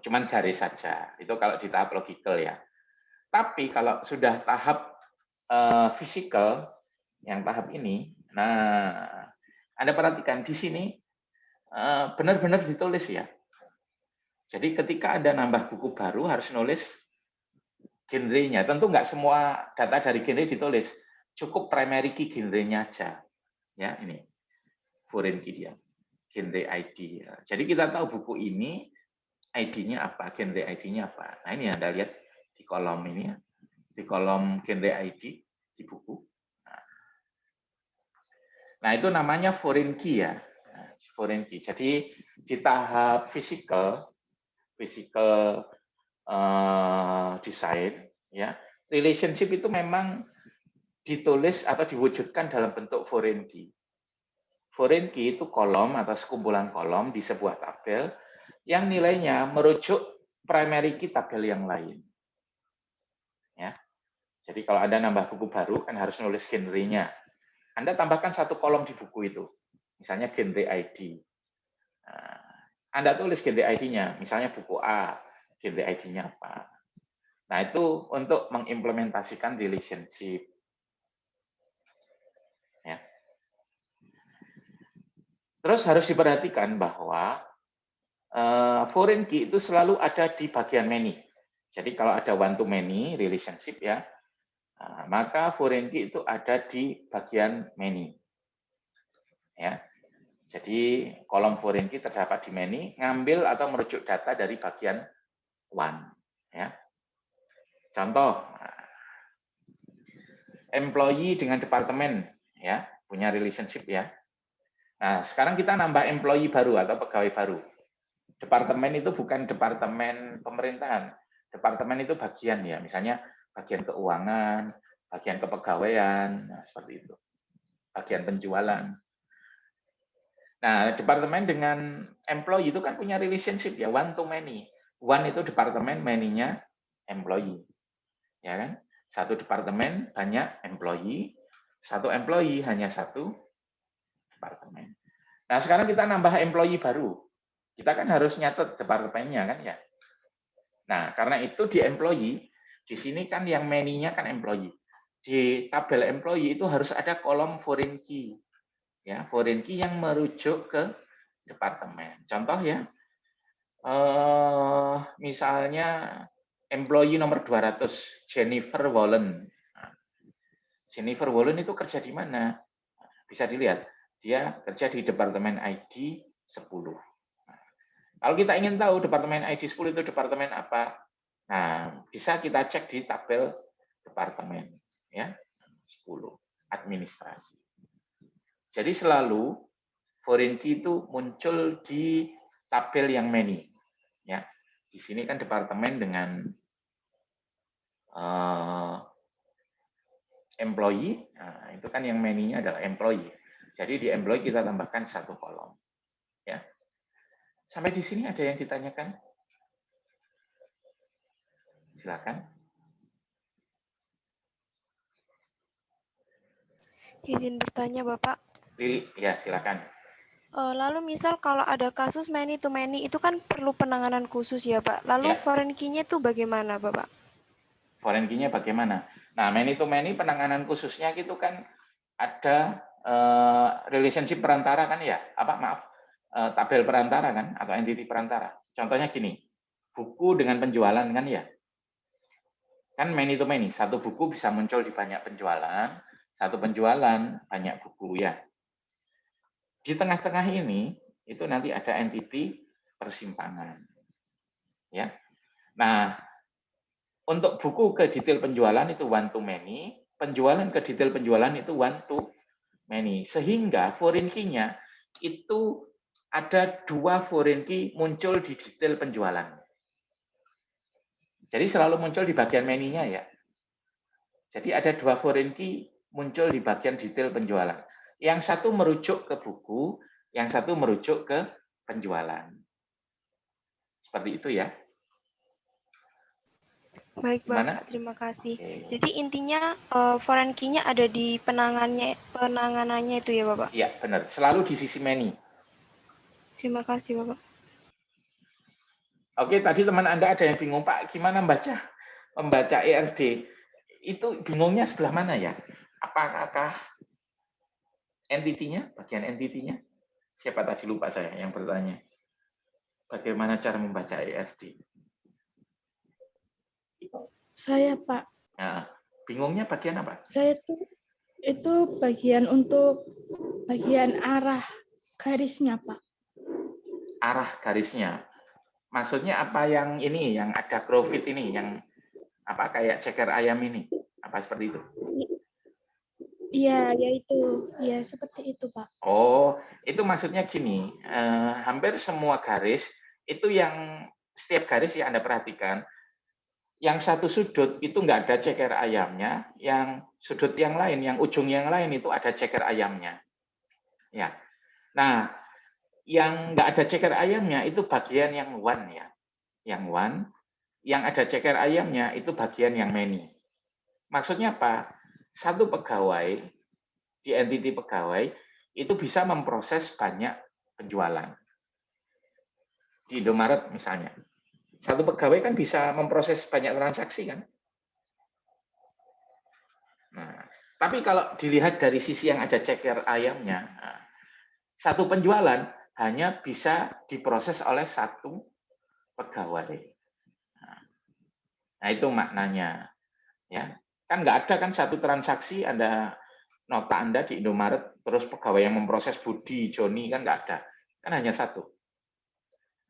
Cuman garis saja. Itu kalau di tahap logical ya. Tapi kalau sudah tahap physical yang tahap ini, nah Anda perhatikan di sini benar-benar ditulis ya. Jadi ketika Anda nambah buku baru harus nulis genrenya. Tentu nggak semua data dari genre ditulis, cukup primary key genrenya aja. Ya ini foreign key dia, genre ID. Jadi kita tahu buku ini ID-nya apa, genre ID-nya apa. Nah ini Anda lihat di kolom ini ya, di kolom genre ID di buku. Nah, itu namanya foreign key ya. Foreign key. Jadi di tahap physical design ya, relationship itu memang ditulis atau diwujudkan dalam bentuk foreign key. Foreign key itu kolom atau sekumpulan kolom di sebuah tabel yang nilainya merujuk primary key tabel yang lain. Ya. Jadi kalau Anda nambah buku baru kan harus nulis genrenya. Anda tambahkan satu kolom di buku itu, misalnya genre ID. Nah, Anda tulis genre ID-nya, misalnya buku A, genre ID-nya apa. Nah, itu untuk mengimplementasikan relationship. Ya. Terus harus diperhatikan bahwa foreign key itu selalu ada di bagian many. Jadi kalau ada one to many relationship ya, maka foreign key itu ada di bagian many. Ya. Jadi kolom foreign key terdapat di many, ngambil atau merujuk data dari bagian one. Ya. Contoh, employee dengan departemen, ya punya relationship ya. Nah sekarang kita nambah employee baru atau pegawai baru. Departemen itu bukan departemen pemerintahan, departemen itu bagian ya, misalnya bagian keuangan, bagian kepegawaian, nah, seperti itu, bagian penjualan. Nah, departemen dengan employee itu kan punya relationship ya, one to many. One itu departemen, many-nya employee. Ya kan? Satu departemen banyak employee, satu employee hanya satu departemen. Nah, sekarang kita nambah employee baru. Kita kan harus nyatet departemennya kan ya. Nah, karena itu di employee, di sini kan yang many-nya kan employee. Di tabel employee itu harus ada kolom foreign key. Ya, foreign key yang merujuk ke departemen. Contoh ya, misalnya employee nomor 200, Jennifer Wallen. Nah, Jennifer Wallen itu kerja di mana? Bisa dilihat, dia kerja di Departemen ID 10. Nah, kalau kita ingin tahu Departemen ID 10 itu departemen apa, nah bisa kita cek di tabel departemen, ya 10, administrasi. Jadi selalu foreign key itu muncul di tabel yang many. Ya, di sini kan departemen dengan employee, nah, itu kan yang many-nya adalah employee. Jadi di employee kita tambahkan satu kolom. Ya, sampai di sini ada yang ditanyakan? Silakan. Izin bertanya, Bapak. Lili, ya silakan. Lalu misal kalau ada kasus many to many itu kan perlu penanganan khusus ya, Pak. Lalu Ya. foreign key-nya itu bagaimana, Bapak? Foreign key-nya bagaimana? Nah, many to many penanganan khususnya gitu kan ada relationship perantara kan ya? Tabel perantara kan atau entity perantara. Contohnya gini, buku dengan penjualan kan ya? Kan many to many, satu buku bisa muncul di banyak penjualan, satu penjualan banyak buku ya. Di tengah-tengah ini itu nanti ada entity persimpangan. Ya. Nah, untuk buku ke detail penjualan itu one to many, penjualan ke detail penjualan itu one to many. Sehingga foreign key-nya itu ada 2 foreign key muncul di detail penjualan. Jadi selalu muncul di bagian many-nya ya. Jadi ada 2 foreign key muncul di bagian detail penjualan. Yang satu merujuk ke buku, yang satu merujuk ke penjualan. Seperti itu ya. Baik, Gimana? Bapak. Terima kasih. Oke. Jadi intinya foreign key-nya ada di penanganannya itu ya, Bapak? Iya, benar. Selalu di sisi many. Terima kasih, Bapak. Oke, tadi teman Anda ada yang bingung, Pak, gimana membaca ERD? Itu bingungnya sebelah mana ya? Apakah entity-nya, bagian entity-nya? Siapa tadi lupa saya yang bertanya. Bagaimana cara membaca ERD? Saya, Pak. Nah, bingungnya bagian apa? Saya itu bagian untuk bagian arah garisnya, Pak. Arah garisnya. Maksudnya apa yang ini, yang ada growth ini, yang apa kayak ceker ayam ini? Apa seperti itu? Iya, ya itu. Ya, seperti itu, Pak. Oh, itu maksudnya gini, hampir semua garis, itu yang setiap garis yang Anda perhatikan, yang satu sudut itu nggak ada ceker ayamnya, yang sudut yang lain, yang ujung yang lain itu ada ceker ayamnya. Ya. Nah, yang nggak ada ceker ayamnya itu bagian yang one ya. Yang one, yang ada ceker ayamnya itu bagian yang many. Maksudnya apa? Satu pegawai, di entity pegawai, itu bisa memproses banyak penjualan. Di Indomaret misalnya. Satu pegawai kan bisa memproses banyak transaksi kan? Nah, tapi kalau dilihat dari sisi yang ada ceker ayamnya, satu penjualan hanya bisa diproses oleh satu pegawai. Nah, itu maknanya. Ya, kan nggak ada kan satu transaksi nota Anda di Indomaret terus pegawai yang memproses Budi, Joni kan nggak ada. Kan hanya satu.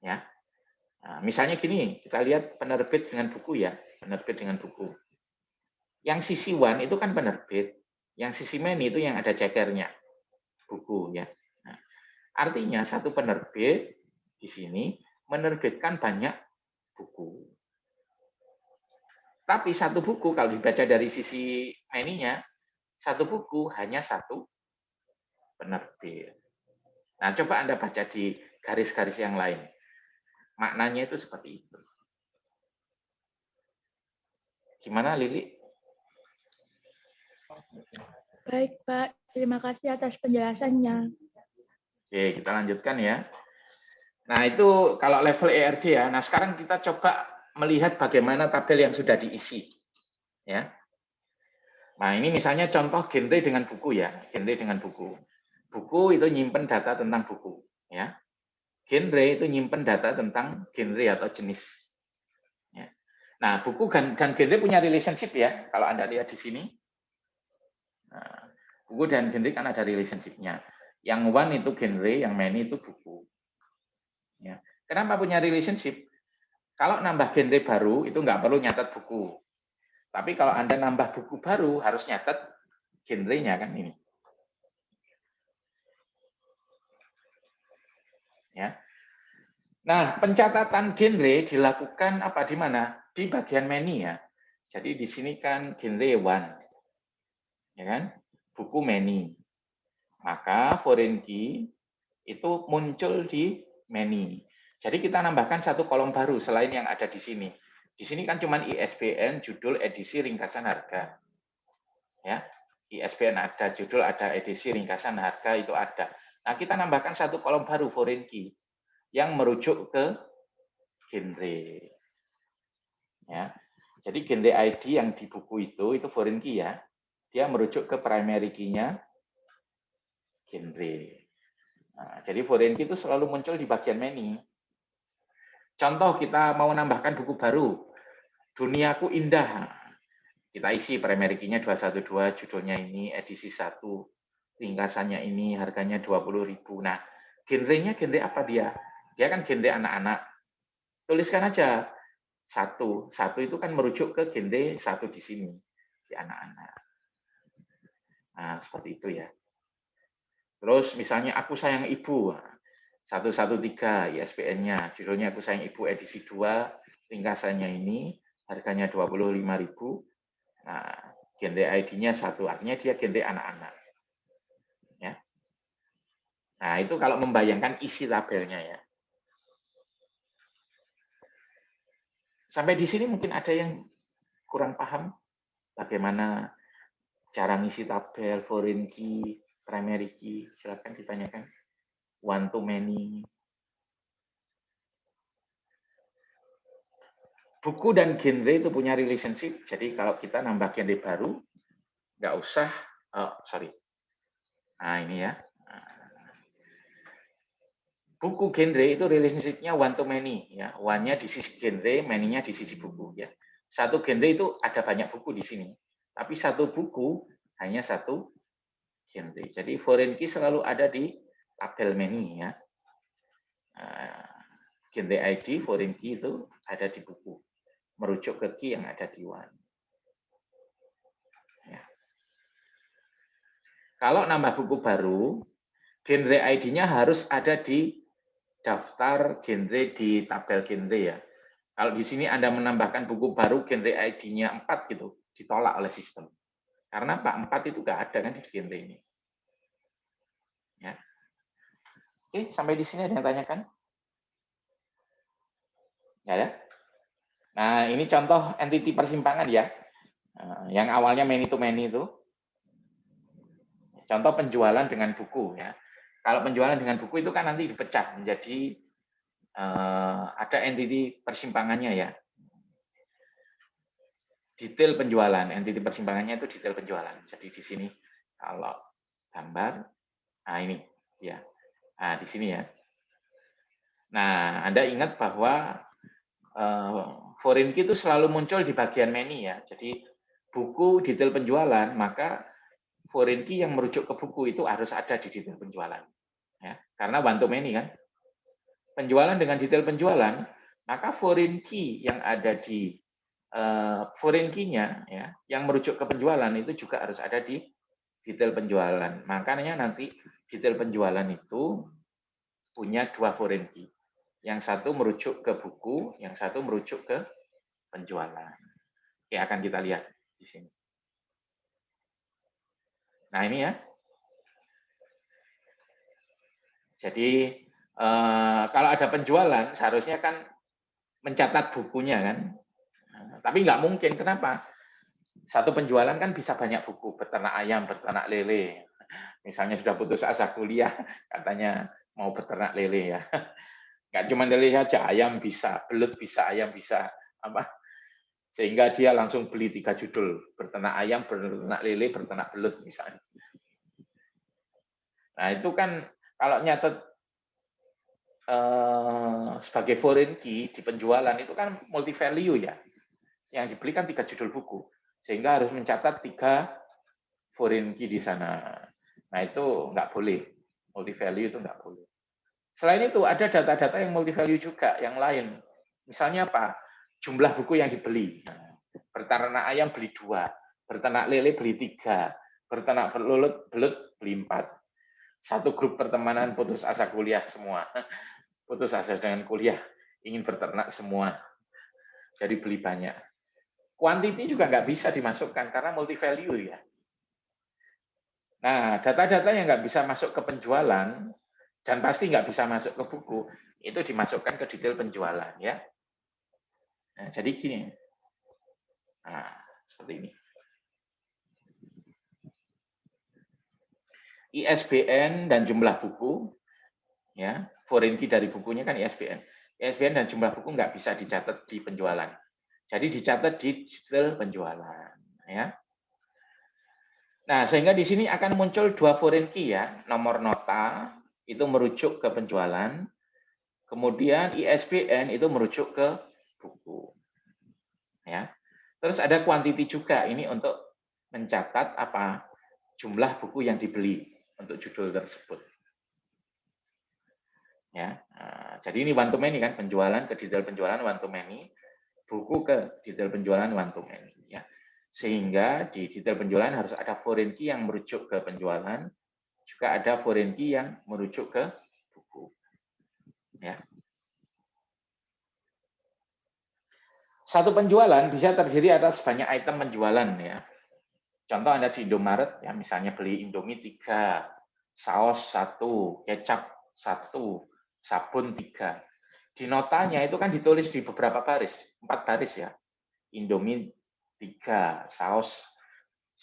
Ya. Nah, misalnya gini, kita lihat penerbit dengan buku ya, penerbit dengan buku. Yang sisi one itu kan penerbit, yang sisi many itu yang ada cekernya, buku ya. Nah, artinya satu penerbit di sini menerbitkan banyak buku. Tapi satu buku kalau dibaca dari sisi many-nya, satu buku hanya satu penerbit. Nah, coba Anda baca di garis-garis yang lain. Maknanya itu seperti itu. Gimana, Lili? Baik, Pak. Terima kasih atas penjelasannya. Oke, kita lanjutkan ya. Nah, itu kalau level ERD ya. Nah, sekarang kita coba melihat bagaimana tabel yang sudah diisi. Ya. Nah, ini misalnya contoh genre dengan buku ya. Genre dengan buku. Buku itu nyimpen data tentang buku. Ya. Genre itu nyimpen data tentang genre atau jenis. Ya. Nah, buku dan genre punya relationship ya. Kalau Anda lihat di sini. Nah, buku dan genre kan ada relationship-nya. Yang one itu genre, yang many itu buku. Ya. Kenapa punya relationship? Kalau nambah genre baru, itu nggak perlu nyatet buku. Tapi kalau Anda nambah buku baru, harus nyatet genre-nya kan ini. Ya. Nah, pencatatan genre dilakukan apa di mana? Di bagian many ya. Jadi di sini kan genre one. Ya kan? Buku many. Maka foreign key itu muncul di many. Jadi kita nambahkan satu kolom baru selain yang ada di sini. Di sini kan cuma ISBN, judul, edisi, ringkasan harga. Ya, ISBN ada, judul ada, edisi, ringkasan harga itu ada. Nah, kita nambahkan satu kolom baru foreign key yang merujuk ke genre. Ya. Jadi genre ID yang di buku itu foreign key ya. Dia merujuk ke primary key-nya genre. Nah, jadi foreign key itu selalu muncul di bagian many. Contoh kita mau nambahkan buku baru, Duniaku Indah. Kita isi primary key-nya 212, judulnya ini, edisi 1, ringkasannya ini, harganya 20.000. Nah, genre-nya genre apa dia? Dia kan genre anak-anak. Tuliskan aja, satu itu kan merujuk ke genre satu di sini, di anak-anak. Nah, seperti itu ya. Terus misalnya Aku Sayang Ibu, 113 ISBN-nya, judulnya Aku Sayang Ibu edisi 2, ringkasannya ini, harganya 25.000. Nah, genre ID-nya 1, artinya dia genre anak-anak. Ya. Nah, itu kalau membayangkan isi tabelnya ya. Sampai di sini mungkin ada yang kurang paham bagaimana cara ngisi tabel, foreign key, primary key. Silakan ditanyakan. One to many. Buku dan genre itu punya relationship. Jadi kalau kita nambah genre baru, nggak usah. Nah ini ya. Buku genre itu relationship-nya one to many ya. One-nya di sisi genre, many-nya di sisi buku ya. Satu genre itu ada banyak buku di sini. Tapi satu buku hanya satu genre. Jadi foreign key selalu ada di tabel many ya. Genre ID foreign key itu ada di buku. Merujuk ke key yang ada di one. Ya. Kalau nambah buku baru, genre ID-nya harus ada di daftar genre di tabel genre ya. Kalau di sini Anda menambahkan buku baru genre ID-nya 4 gitu, ditolak oleh sistem. Karena Pak 4 itu nggak ada kan di genre ini. Ya. Oke, sampai di sini ada yang tanyakan? Ya, ya. Nah, ini contoh entity persimpangan ya. Yang awalnya many to many itu. Contoh penjualan dengan buku ya. Kalau penjualan dengan buku itu kan nanti dipecah menjadi ada entity persimpangannya ya. Detail penjualan, entity persimpangannya itu detail penjualan. Jadi di sini kalau gambar, nah ini ya. Nah, di sini ya. Nah, Anda ingat bahwa foreign key itu selalu muncul di bagian menu ya. Jadi buku detail penjualan, maka foreign key yang merujuk ke buku itu harus ada di detail penjualan. Ya, karena one to many kan. Penjualan dengan detail penjualan, maka foreign key yang ada di foreign key-nya ya, yang merujuk ke penjualan itu juga harus ada di detail penjualan. Makanya nanti detail penjualan itu punya dua foreign key. Yang satu merujuk ke buku, yang satu merujuk ke penjualan. Oke, akan kita lihat di sini. Nah, ini ya. Jadi kalau ada penjualan seharusnya kan mencatat bukunya kan. Tapi nggak mungkin, kenapa? Satu penjualan kan bisa banyak buku, beternak ayam, beternak lele. Misalnya sudah putus asa kuliah, katanya mau beternak lele ya. Nggak cuma lele saja, ayam bisa, belut bisa, ayam bisa. Apa? Sehingga dia langsung beli 3 judul, beternak ayam, beternak lele, beternak belut misalnya. Nah itu kan kalau nyatet sebagai foreign key di penjualan itu kan multi value ya. Yang dibeli kan 3 judul buku. Sehingga harus mencatat 3 foreign key di sana. Nah itu nggak boleh. Multi value itu nggak boleh. Selain itu ada data-data yang multi value juga yang lain. Misalnya apa? Jumlah buku yang dibeli. Beternak ayam beli 2, beternak lele beli 3, beternak belut beli 4. Satu grup pertemanan putus asa kuliah semua. Putus asa dengan kuliah, ingin beternak semua. Jadi beli banyak. Quantity juga nggak bisa dimasukkan karena multi value ya. Nah, data-data yang nggak bisa masuk ke penjualan dan pasti nggak bisa masuk ke buku, itu dimasukkan ke detail penjualan ya. Nah, jadi gini. Nah, seperti ini. ISBN dan jumlah buku, ya, foreign key dari bukunya kan ISBN. ISBN dan jumlah buku nggak bisa dicatat di penjualan. Jadi dicatat di detail penjualan, ya. Nah, sehingga di sini akan muncul 2 foreign key ya, nomor nota itu merujuk ke penjualan, kemudian ISBN itu merujuk ke buku, ya. Terus ada quantity juga ini untuk mencatat apa jumlah buku yang dibeli untuk judul tersebut. Ya, nah, jadi ini one to many kan, penjualan ke detail penjualan one to many. buku ke detail penjualan one to many. Ya. Sehingga di detail penjualan harus ada foreign key yang merujuk ke penjualan, juga ada foreign key yang merujuk ke buku. Ya. Satu penjualan bisa terdiri atas banyak item penjualan ya. Contoh Anda di Indomaret ya, misalnya beli Indomie 3, saus 1, kecap 1, sabun 3. Di notanya itu kan ditulis di beberapa baris, 4 baris ya. Indomie 3, saus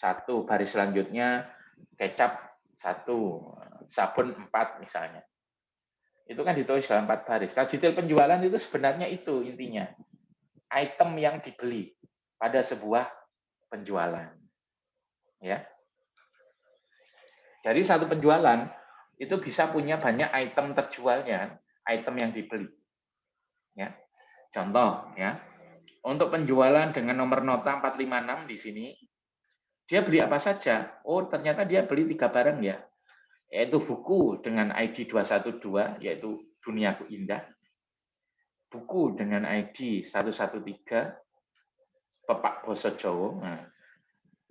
1, baris selanjutnya kecap 1, sabun 4 misalnya. Itu kan ditulis dalam 4 baris. Nah, detail penjualan itu sebenarnya itu intinya. Item yang dibeli pada sebuah penjualan. Ya. Dari satu penjualan itu bisa punya banyak item terjualnya, item yang dibeli. Ya. Contoh ya. Untuk penjualan dengan nomor nota 456 di sini, dia beli apa saja? Oh, ternyata dia beli 3 barang ya. Yaitu buku dengan ID 212 yaitu Duniaku Indah. Buku dengan ID 113 Pepak Basa Jawa. Nah,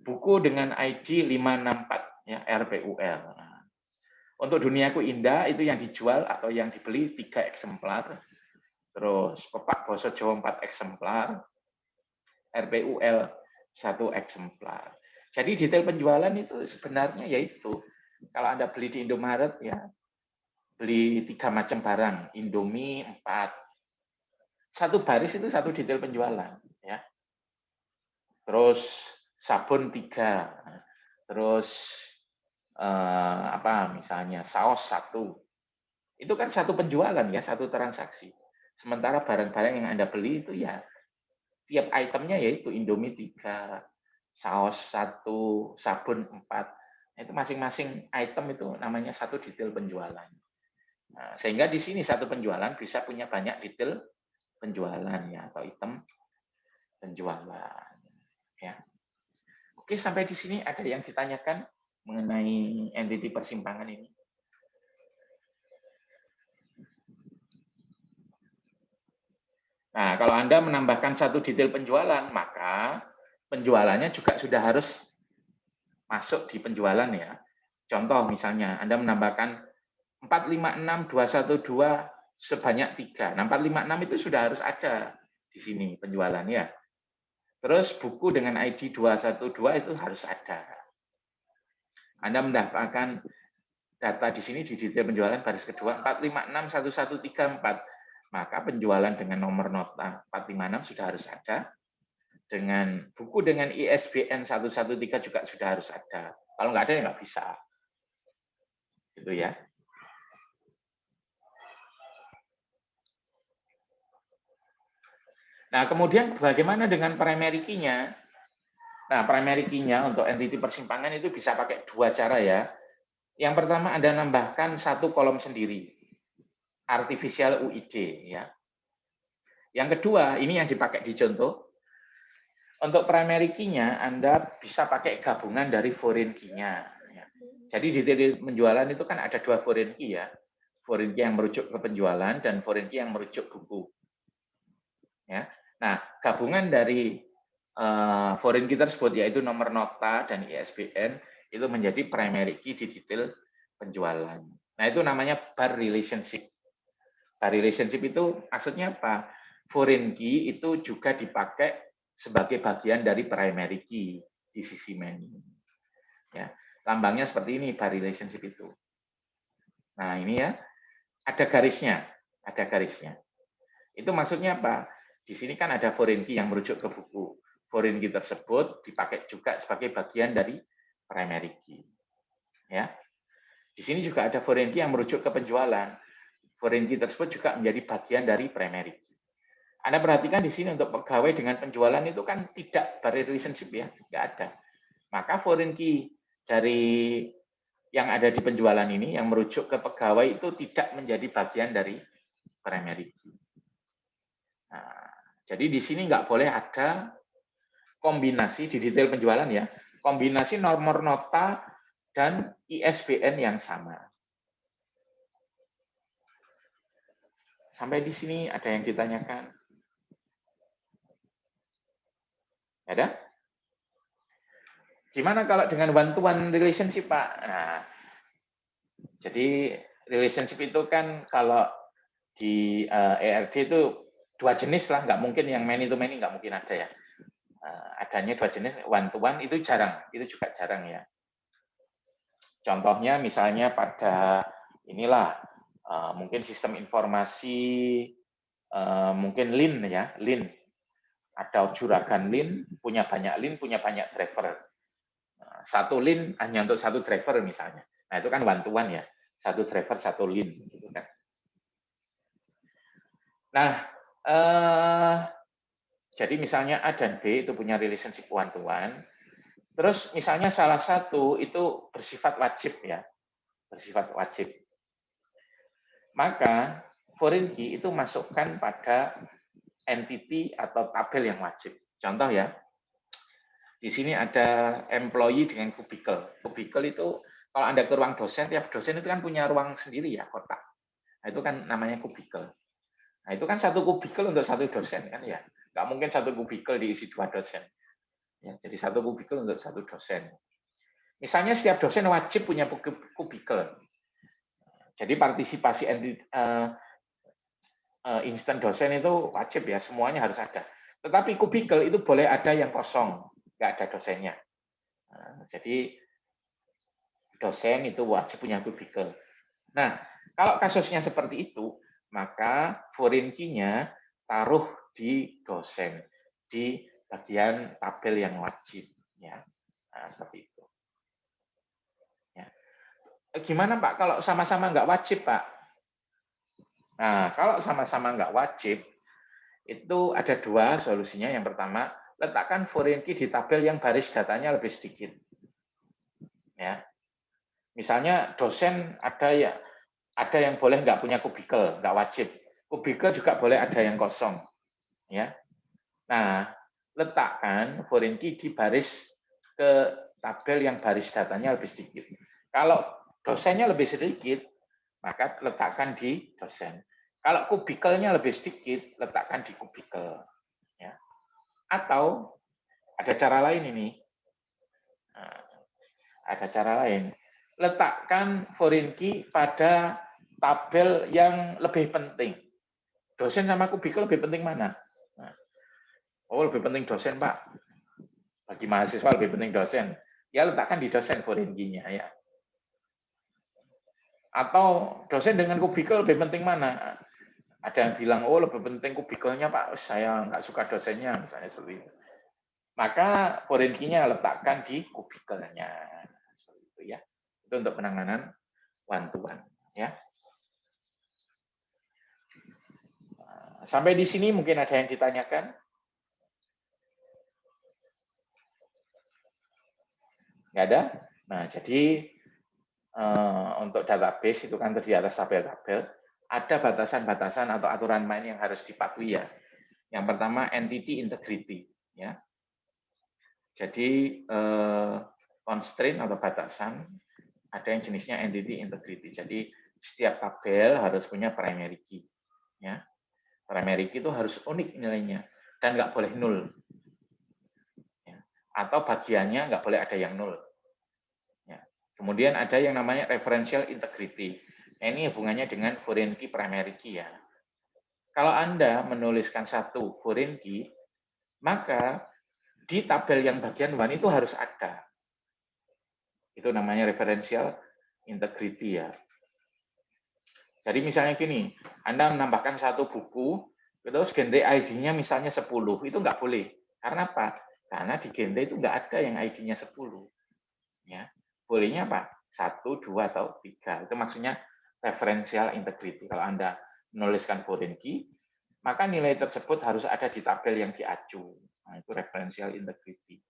buku dengan ID 564 ya RPUL. Nah, untuk Duniaku Indah itu yang dijual atau yang dibeli 3 eksemplar. Terus Pepak Basa Jawa 4 eksemplar. RPUL 1 eksemplar. Jadi detail penjualan itu sebenarnya yaitu kalau Anda beli di Indomaret ya beli 3 macam barang, Indomie 4. Satu baris itu satu detail penjualan ya. Terus sabun 3. Terus misalnya saus 1. Itu kan satu penjualan ya, satu transaksi. Sementara barang-barang yang Anda beli itu ya tiap itemnya yaitu Indomie 3, saus 1, sabun 4. Itu masing-masing item itu namanya satu detail penjualan. Nah, sehingga di sini satu penjualan bisa punya banyak detail penjualan ya atau item penjualan. Ya. Oke, sampai di sini ada yang ditanyakan mengenai entity persimpangan ini? Nah, kalau Anda menambahkan satu detail penjualan, maka penjualannya juga sudah harus masuk di penjualan ya. Contoh misalnya, Anda menambahkan 456212 sebanyak 3. Nah, 456 itu sudah harus ada di sini penjualannya. Terus buku dengan ID 212 itu harus ada. Anda mendapatkan data di sini di detail penjualan baris kedua 4561134. Maka penjualan dengan nomor nota 456 sudah harus ada. Dengan buku dengan ISBN 113 juga sudah harus ada. Kalau nggak ada ya nggak bisa. Gitu ya. Nah, kemudian bagaimana dengan primary key-nya? Nah, primary key-nya untuk entity persimpangan itu bisa pakai 2 cara ya. Yang pertama Anda nambahkan 1 kolom sendiri. Artificial UID ya. Yang kedua, ini yang dipakai di contoh. Untuk primary key-nya Anda bisa pakai gabungan dari foreign key-nya. Ya. Jadi di detail penjualan itu kan ada 2 foreign key ya. Foreign key yang merujuk ke penjualan dan foreign key yang merujuk buku. Ya. Nah, gabungan dari foreign key tersebut yaitu nomor nota dan ISBN itu menjadi primary key di detail penjualan. Nah, itu namanya bar relationship. Bar relationship itu maksudnya apa? Foreign key itu juga dipakai sebagai bagian dari primary key di sisi menu. Ya, lambangnya seperti ini bar relationship itu. Nah, ini ya, ada garisnya, ada garisnya. Itu maksudnya apa? Di sini kan ada foreign key yang merujuk ke buku. Foreign key tersebut dipakai juga sebagai bagian dari primary key. Ya. Di sini juga ada foreign key yang merujuk ke penjualan. Foreign key tersebut juga menjadi bagian dari primary key. Anda perhatikan di sini untuk pegawai dengan penjualan itu kan tidak bar relationship ya, nggak ada. Maka foreign key dari yang ada di penjualan ini yang merujuk ke pegawai itu tidak menjadi bagian dari primary key. Nah, jadi di sini nggak boleh ada kombinasi di detail penjualan ya, kombinasi nomor nota dan ISBN yang sama. Sampai di sini ada yang ditanyakan? Ada? Gimana kalau dengan one-to-one relationship, Pak? Nah, jadi relationship itu kan kalau di ERD itu dua jenis lah, nggak mungkin yang many to many, nggak mungkin ada ya. Adanya dua jenis, one-to-one itu jarang, itu juga jarang ya. Contohnya misalnya pada inilah, mungkin sistem informasi, mungkin LIN ya, LIN. Ada juragan LIN, punya banyak driver. Satu LIN hanya untuk satu driver misalnya. Nah itu kan one-to-one ya, satu driver, satu LIN. Gitu kan. Nah, jadi misalnya A dan B itu punya relationship one-to-one, terus misalnya salah satu itu bersifat wajib ya, bersifat wajib. Maka foreign key itu masukkan pada entity atau tabel yang wajib. Contoh ya, di sini ada employee dengan kubikel. Kubikel itu kalau Anda ke ruang dosen, tiap dosen itu kan punya ruang sendiri ya, kotak. Nah, itu kan namanya kubikel. Nah, itu kan satu kubikel untuk satu dosen kan ya. Nggak mungkin satu kubikel diisi dua dosen. Ya, jadi satu kubikel untuk satu dosen. Misalnya setiap dosen wajib punya kubikel. Jadi partisipasi instan dosen itu wajib ya, semuanya harus ada. Tetapi kubikel itu boleh ada yang kosong, nggak ada dosennya. Jadi dosen itu wajib punya kubikel. Nah, kalau kasusnya seperti itu, maka foreign key-nya taruh di dosen, di bagian tabel yang wajib. Ya, nah, seperti itu. Ya. Gimana Pak kalau sama-sama nggak wajib Pak? Nah, kalau sama-sama nggak wajib, itu ada dua solusinya. Yang pertama, letakkan foreign key di tabel yang baris datanya lebih sedikit. Ya, misalnya dosen ada yang boleh nggak punya kubikel, nggak wajib. Kubikel juga boleh ada yang kosong. Ya, nah letakkan foreign key di baris ke tabel yang baris datanya lebih sedikit. Kalau dosennya lebih sedikit, maka letakkan di dosen. Kalau kubikelnya lebih sedikit, letakkan di kubikel. Ya. Atau ada cara lain ini. Nah, ada cara lain. Letakkan foreign key pada tabel yang lebih penting. Dosen sama kubikel lebih penting mana? Nah, oh, lebih penting dosen, Pak. Bagi mahasiswa lebih penting dosen. Ya, letakkan di dosen foreign key-nya ya. Atau dosen dengan kubikel lebih penting mana? Ada yang bilang, oh lebih penting kubikelnya Pak, saya nggak suka dosennya, misalnya seperti itu. Maka foreign key-nya letakkan di kubikelnya. Seperti itu ya. Itu untuk penanganan one-to-one. Ya. Sampai di sini mungkin ada yang ditanyakan? Nggak ada? Nah, jadi untuk database itu kan terdiri atas tabel-tabel. Ada batasan-batasan atau aturan main yang harus dipatuhi ya. Yang pertama, entity integrity. Ya. Jadi, constraint atau batasan, ada yang jenisnya entity integrity. Jadi, setiap tabel harus punya primary key. Ya. Primary key itu harus unik nilainya. Dan nggak boleh nol. Ya. Atau bagiannya nggak boleh ada yang nol. Ya. Kemudian ada yang namanya referential integrity. Nah, ini hubungannya dengan foreign key primary key ya. Kalau Anda menuliskan satu foreign key, maka di tabel yang bagian one itu harus ada. Itu namanya referential integrity ya. Jadi misalnya gini, Anda menambahkan satu buku, terus genre ID-nya misalnya 10, itu nggak boleh. Karena apa? Karena di genre itu nggak ada yang ID-nya 10. Ya. Bolehnya apa? 1, 2, atau 3. Itu maksudnya referential integrity. Kalau Anda menuliskan foreign key, maka nilai tersebut harus ada di tabel yang diacu. Nah, itu referential integrity.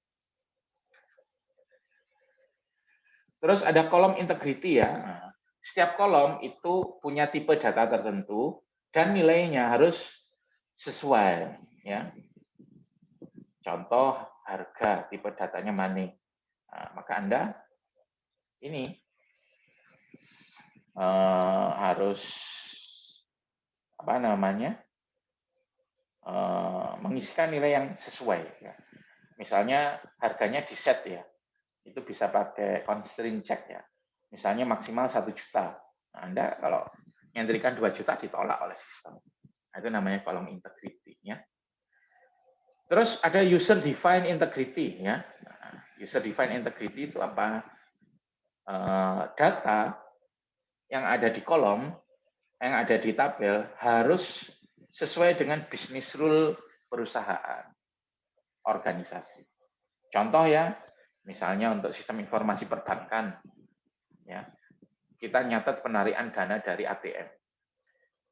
Terus ada kolom integrity ya. Nah, setiap kolom itu punya tipe data tertentu dan nilainya harus sesuai. Ya. Contoh harga, tipe datanya money. Nah, maka Anda ini harus apa namanya mengisikan nilai yang sesuai. Ya. Misalnya harganya di set ya, itu bisa pakai constraint check ya. Misalnya maksimal 1 juta. Nah, Anda kalau nyentrikan 2 juta ditolak oleh sistem. Nah, itu namanya kolom integrity ya. Terus ada user defined integrity ya. User defined integrity itu apa? Data yang ada di kolom, yang ada di tabel harus sesuai dengan business rule perusahaan, organisasi. Contoh ya, misalnya untuk sistem informasi perbankan, ya, kita nyatat penarikan dana dari ATM.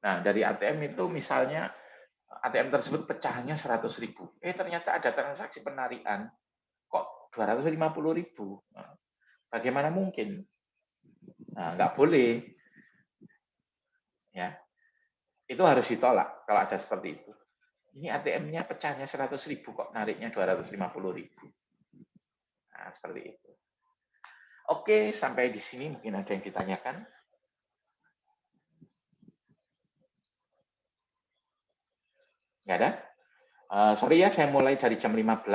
Nah, dari ATM itu misalnya ATM tersebut pecahannya 100.000. Ternyata ada transaksi penarikan kok 250.000. Nah, bagaimana mungkin? Nah, nggak boleh. Ya, itu harus ditolak kalau ada seperti itu. Ini ATM-nya pecahnya 100.000 kok nariknya 250.000. Nah, seperti itu. Oke, sampai di sini mungkin ada yang ditanyakan. Nggak ada? Sorry ya, saya mulai dari jam 15,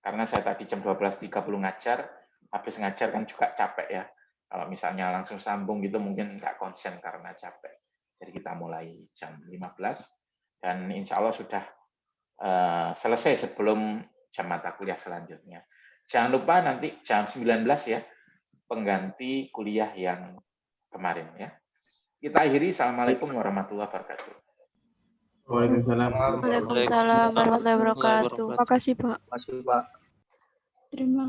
karena saya tadi jam 12.30 ngajar, habis ngajar kan juga capek ya. Kalau misalnya langsung sambung gitu mungkin nggak konsen karena capek. Jadi kita mulai jam 15, dan insya Allah sudah selesai sebelum jam mata kuliah selanjutnya. Jangan lupa nanti jam 19 ya, pengganti kuliah yang kemarin ya. Kita akhiri. Assalamualaikum warahmatullahi wabarakatuh. Waalaikumsalam. Waalaikumsalam warahmatullahi wabarakatuh. Terima kasih, Pak. Terima kasih, Pak. Terima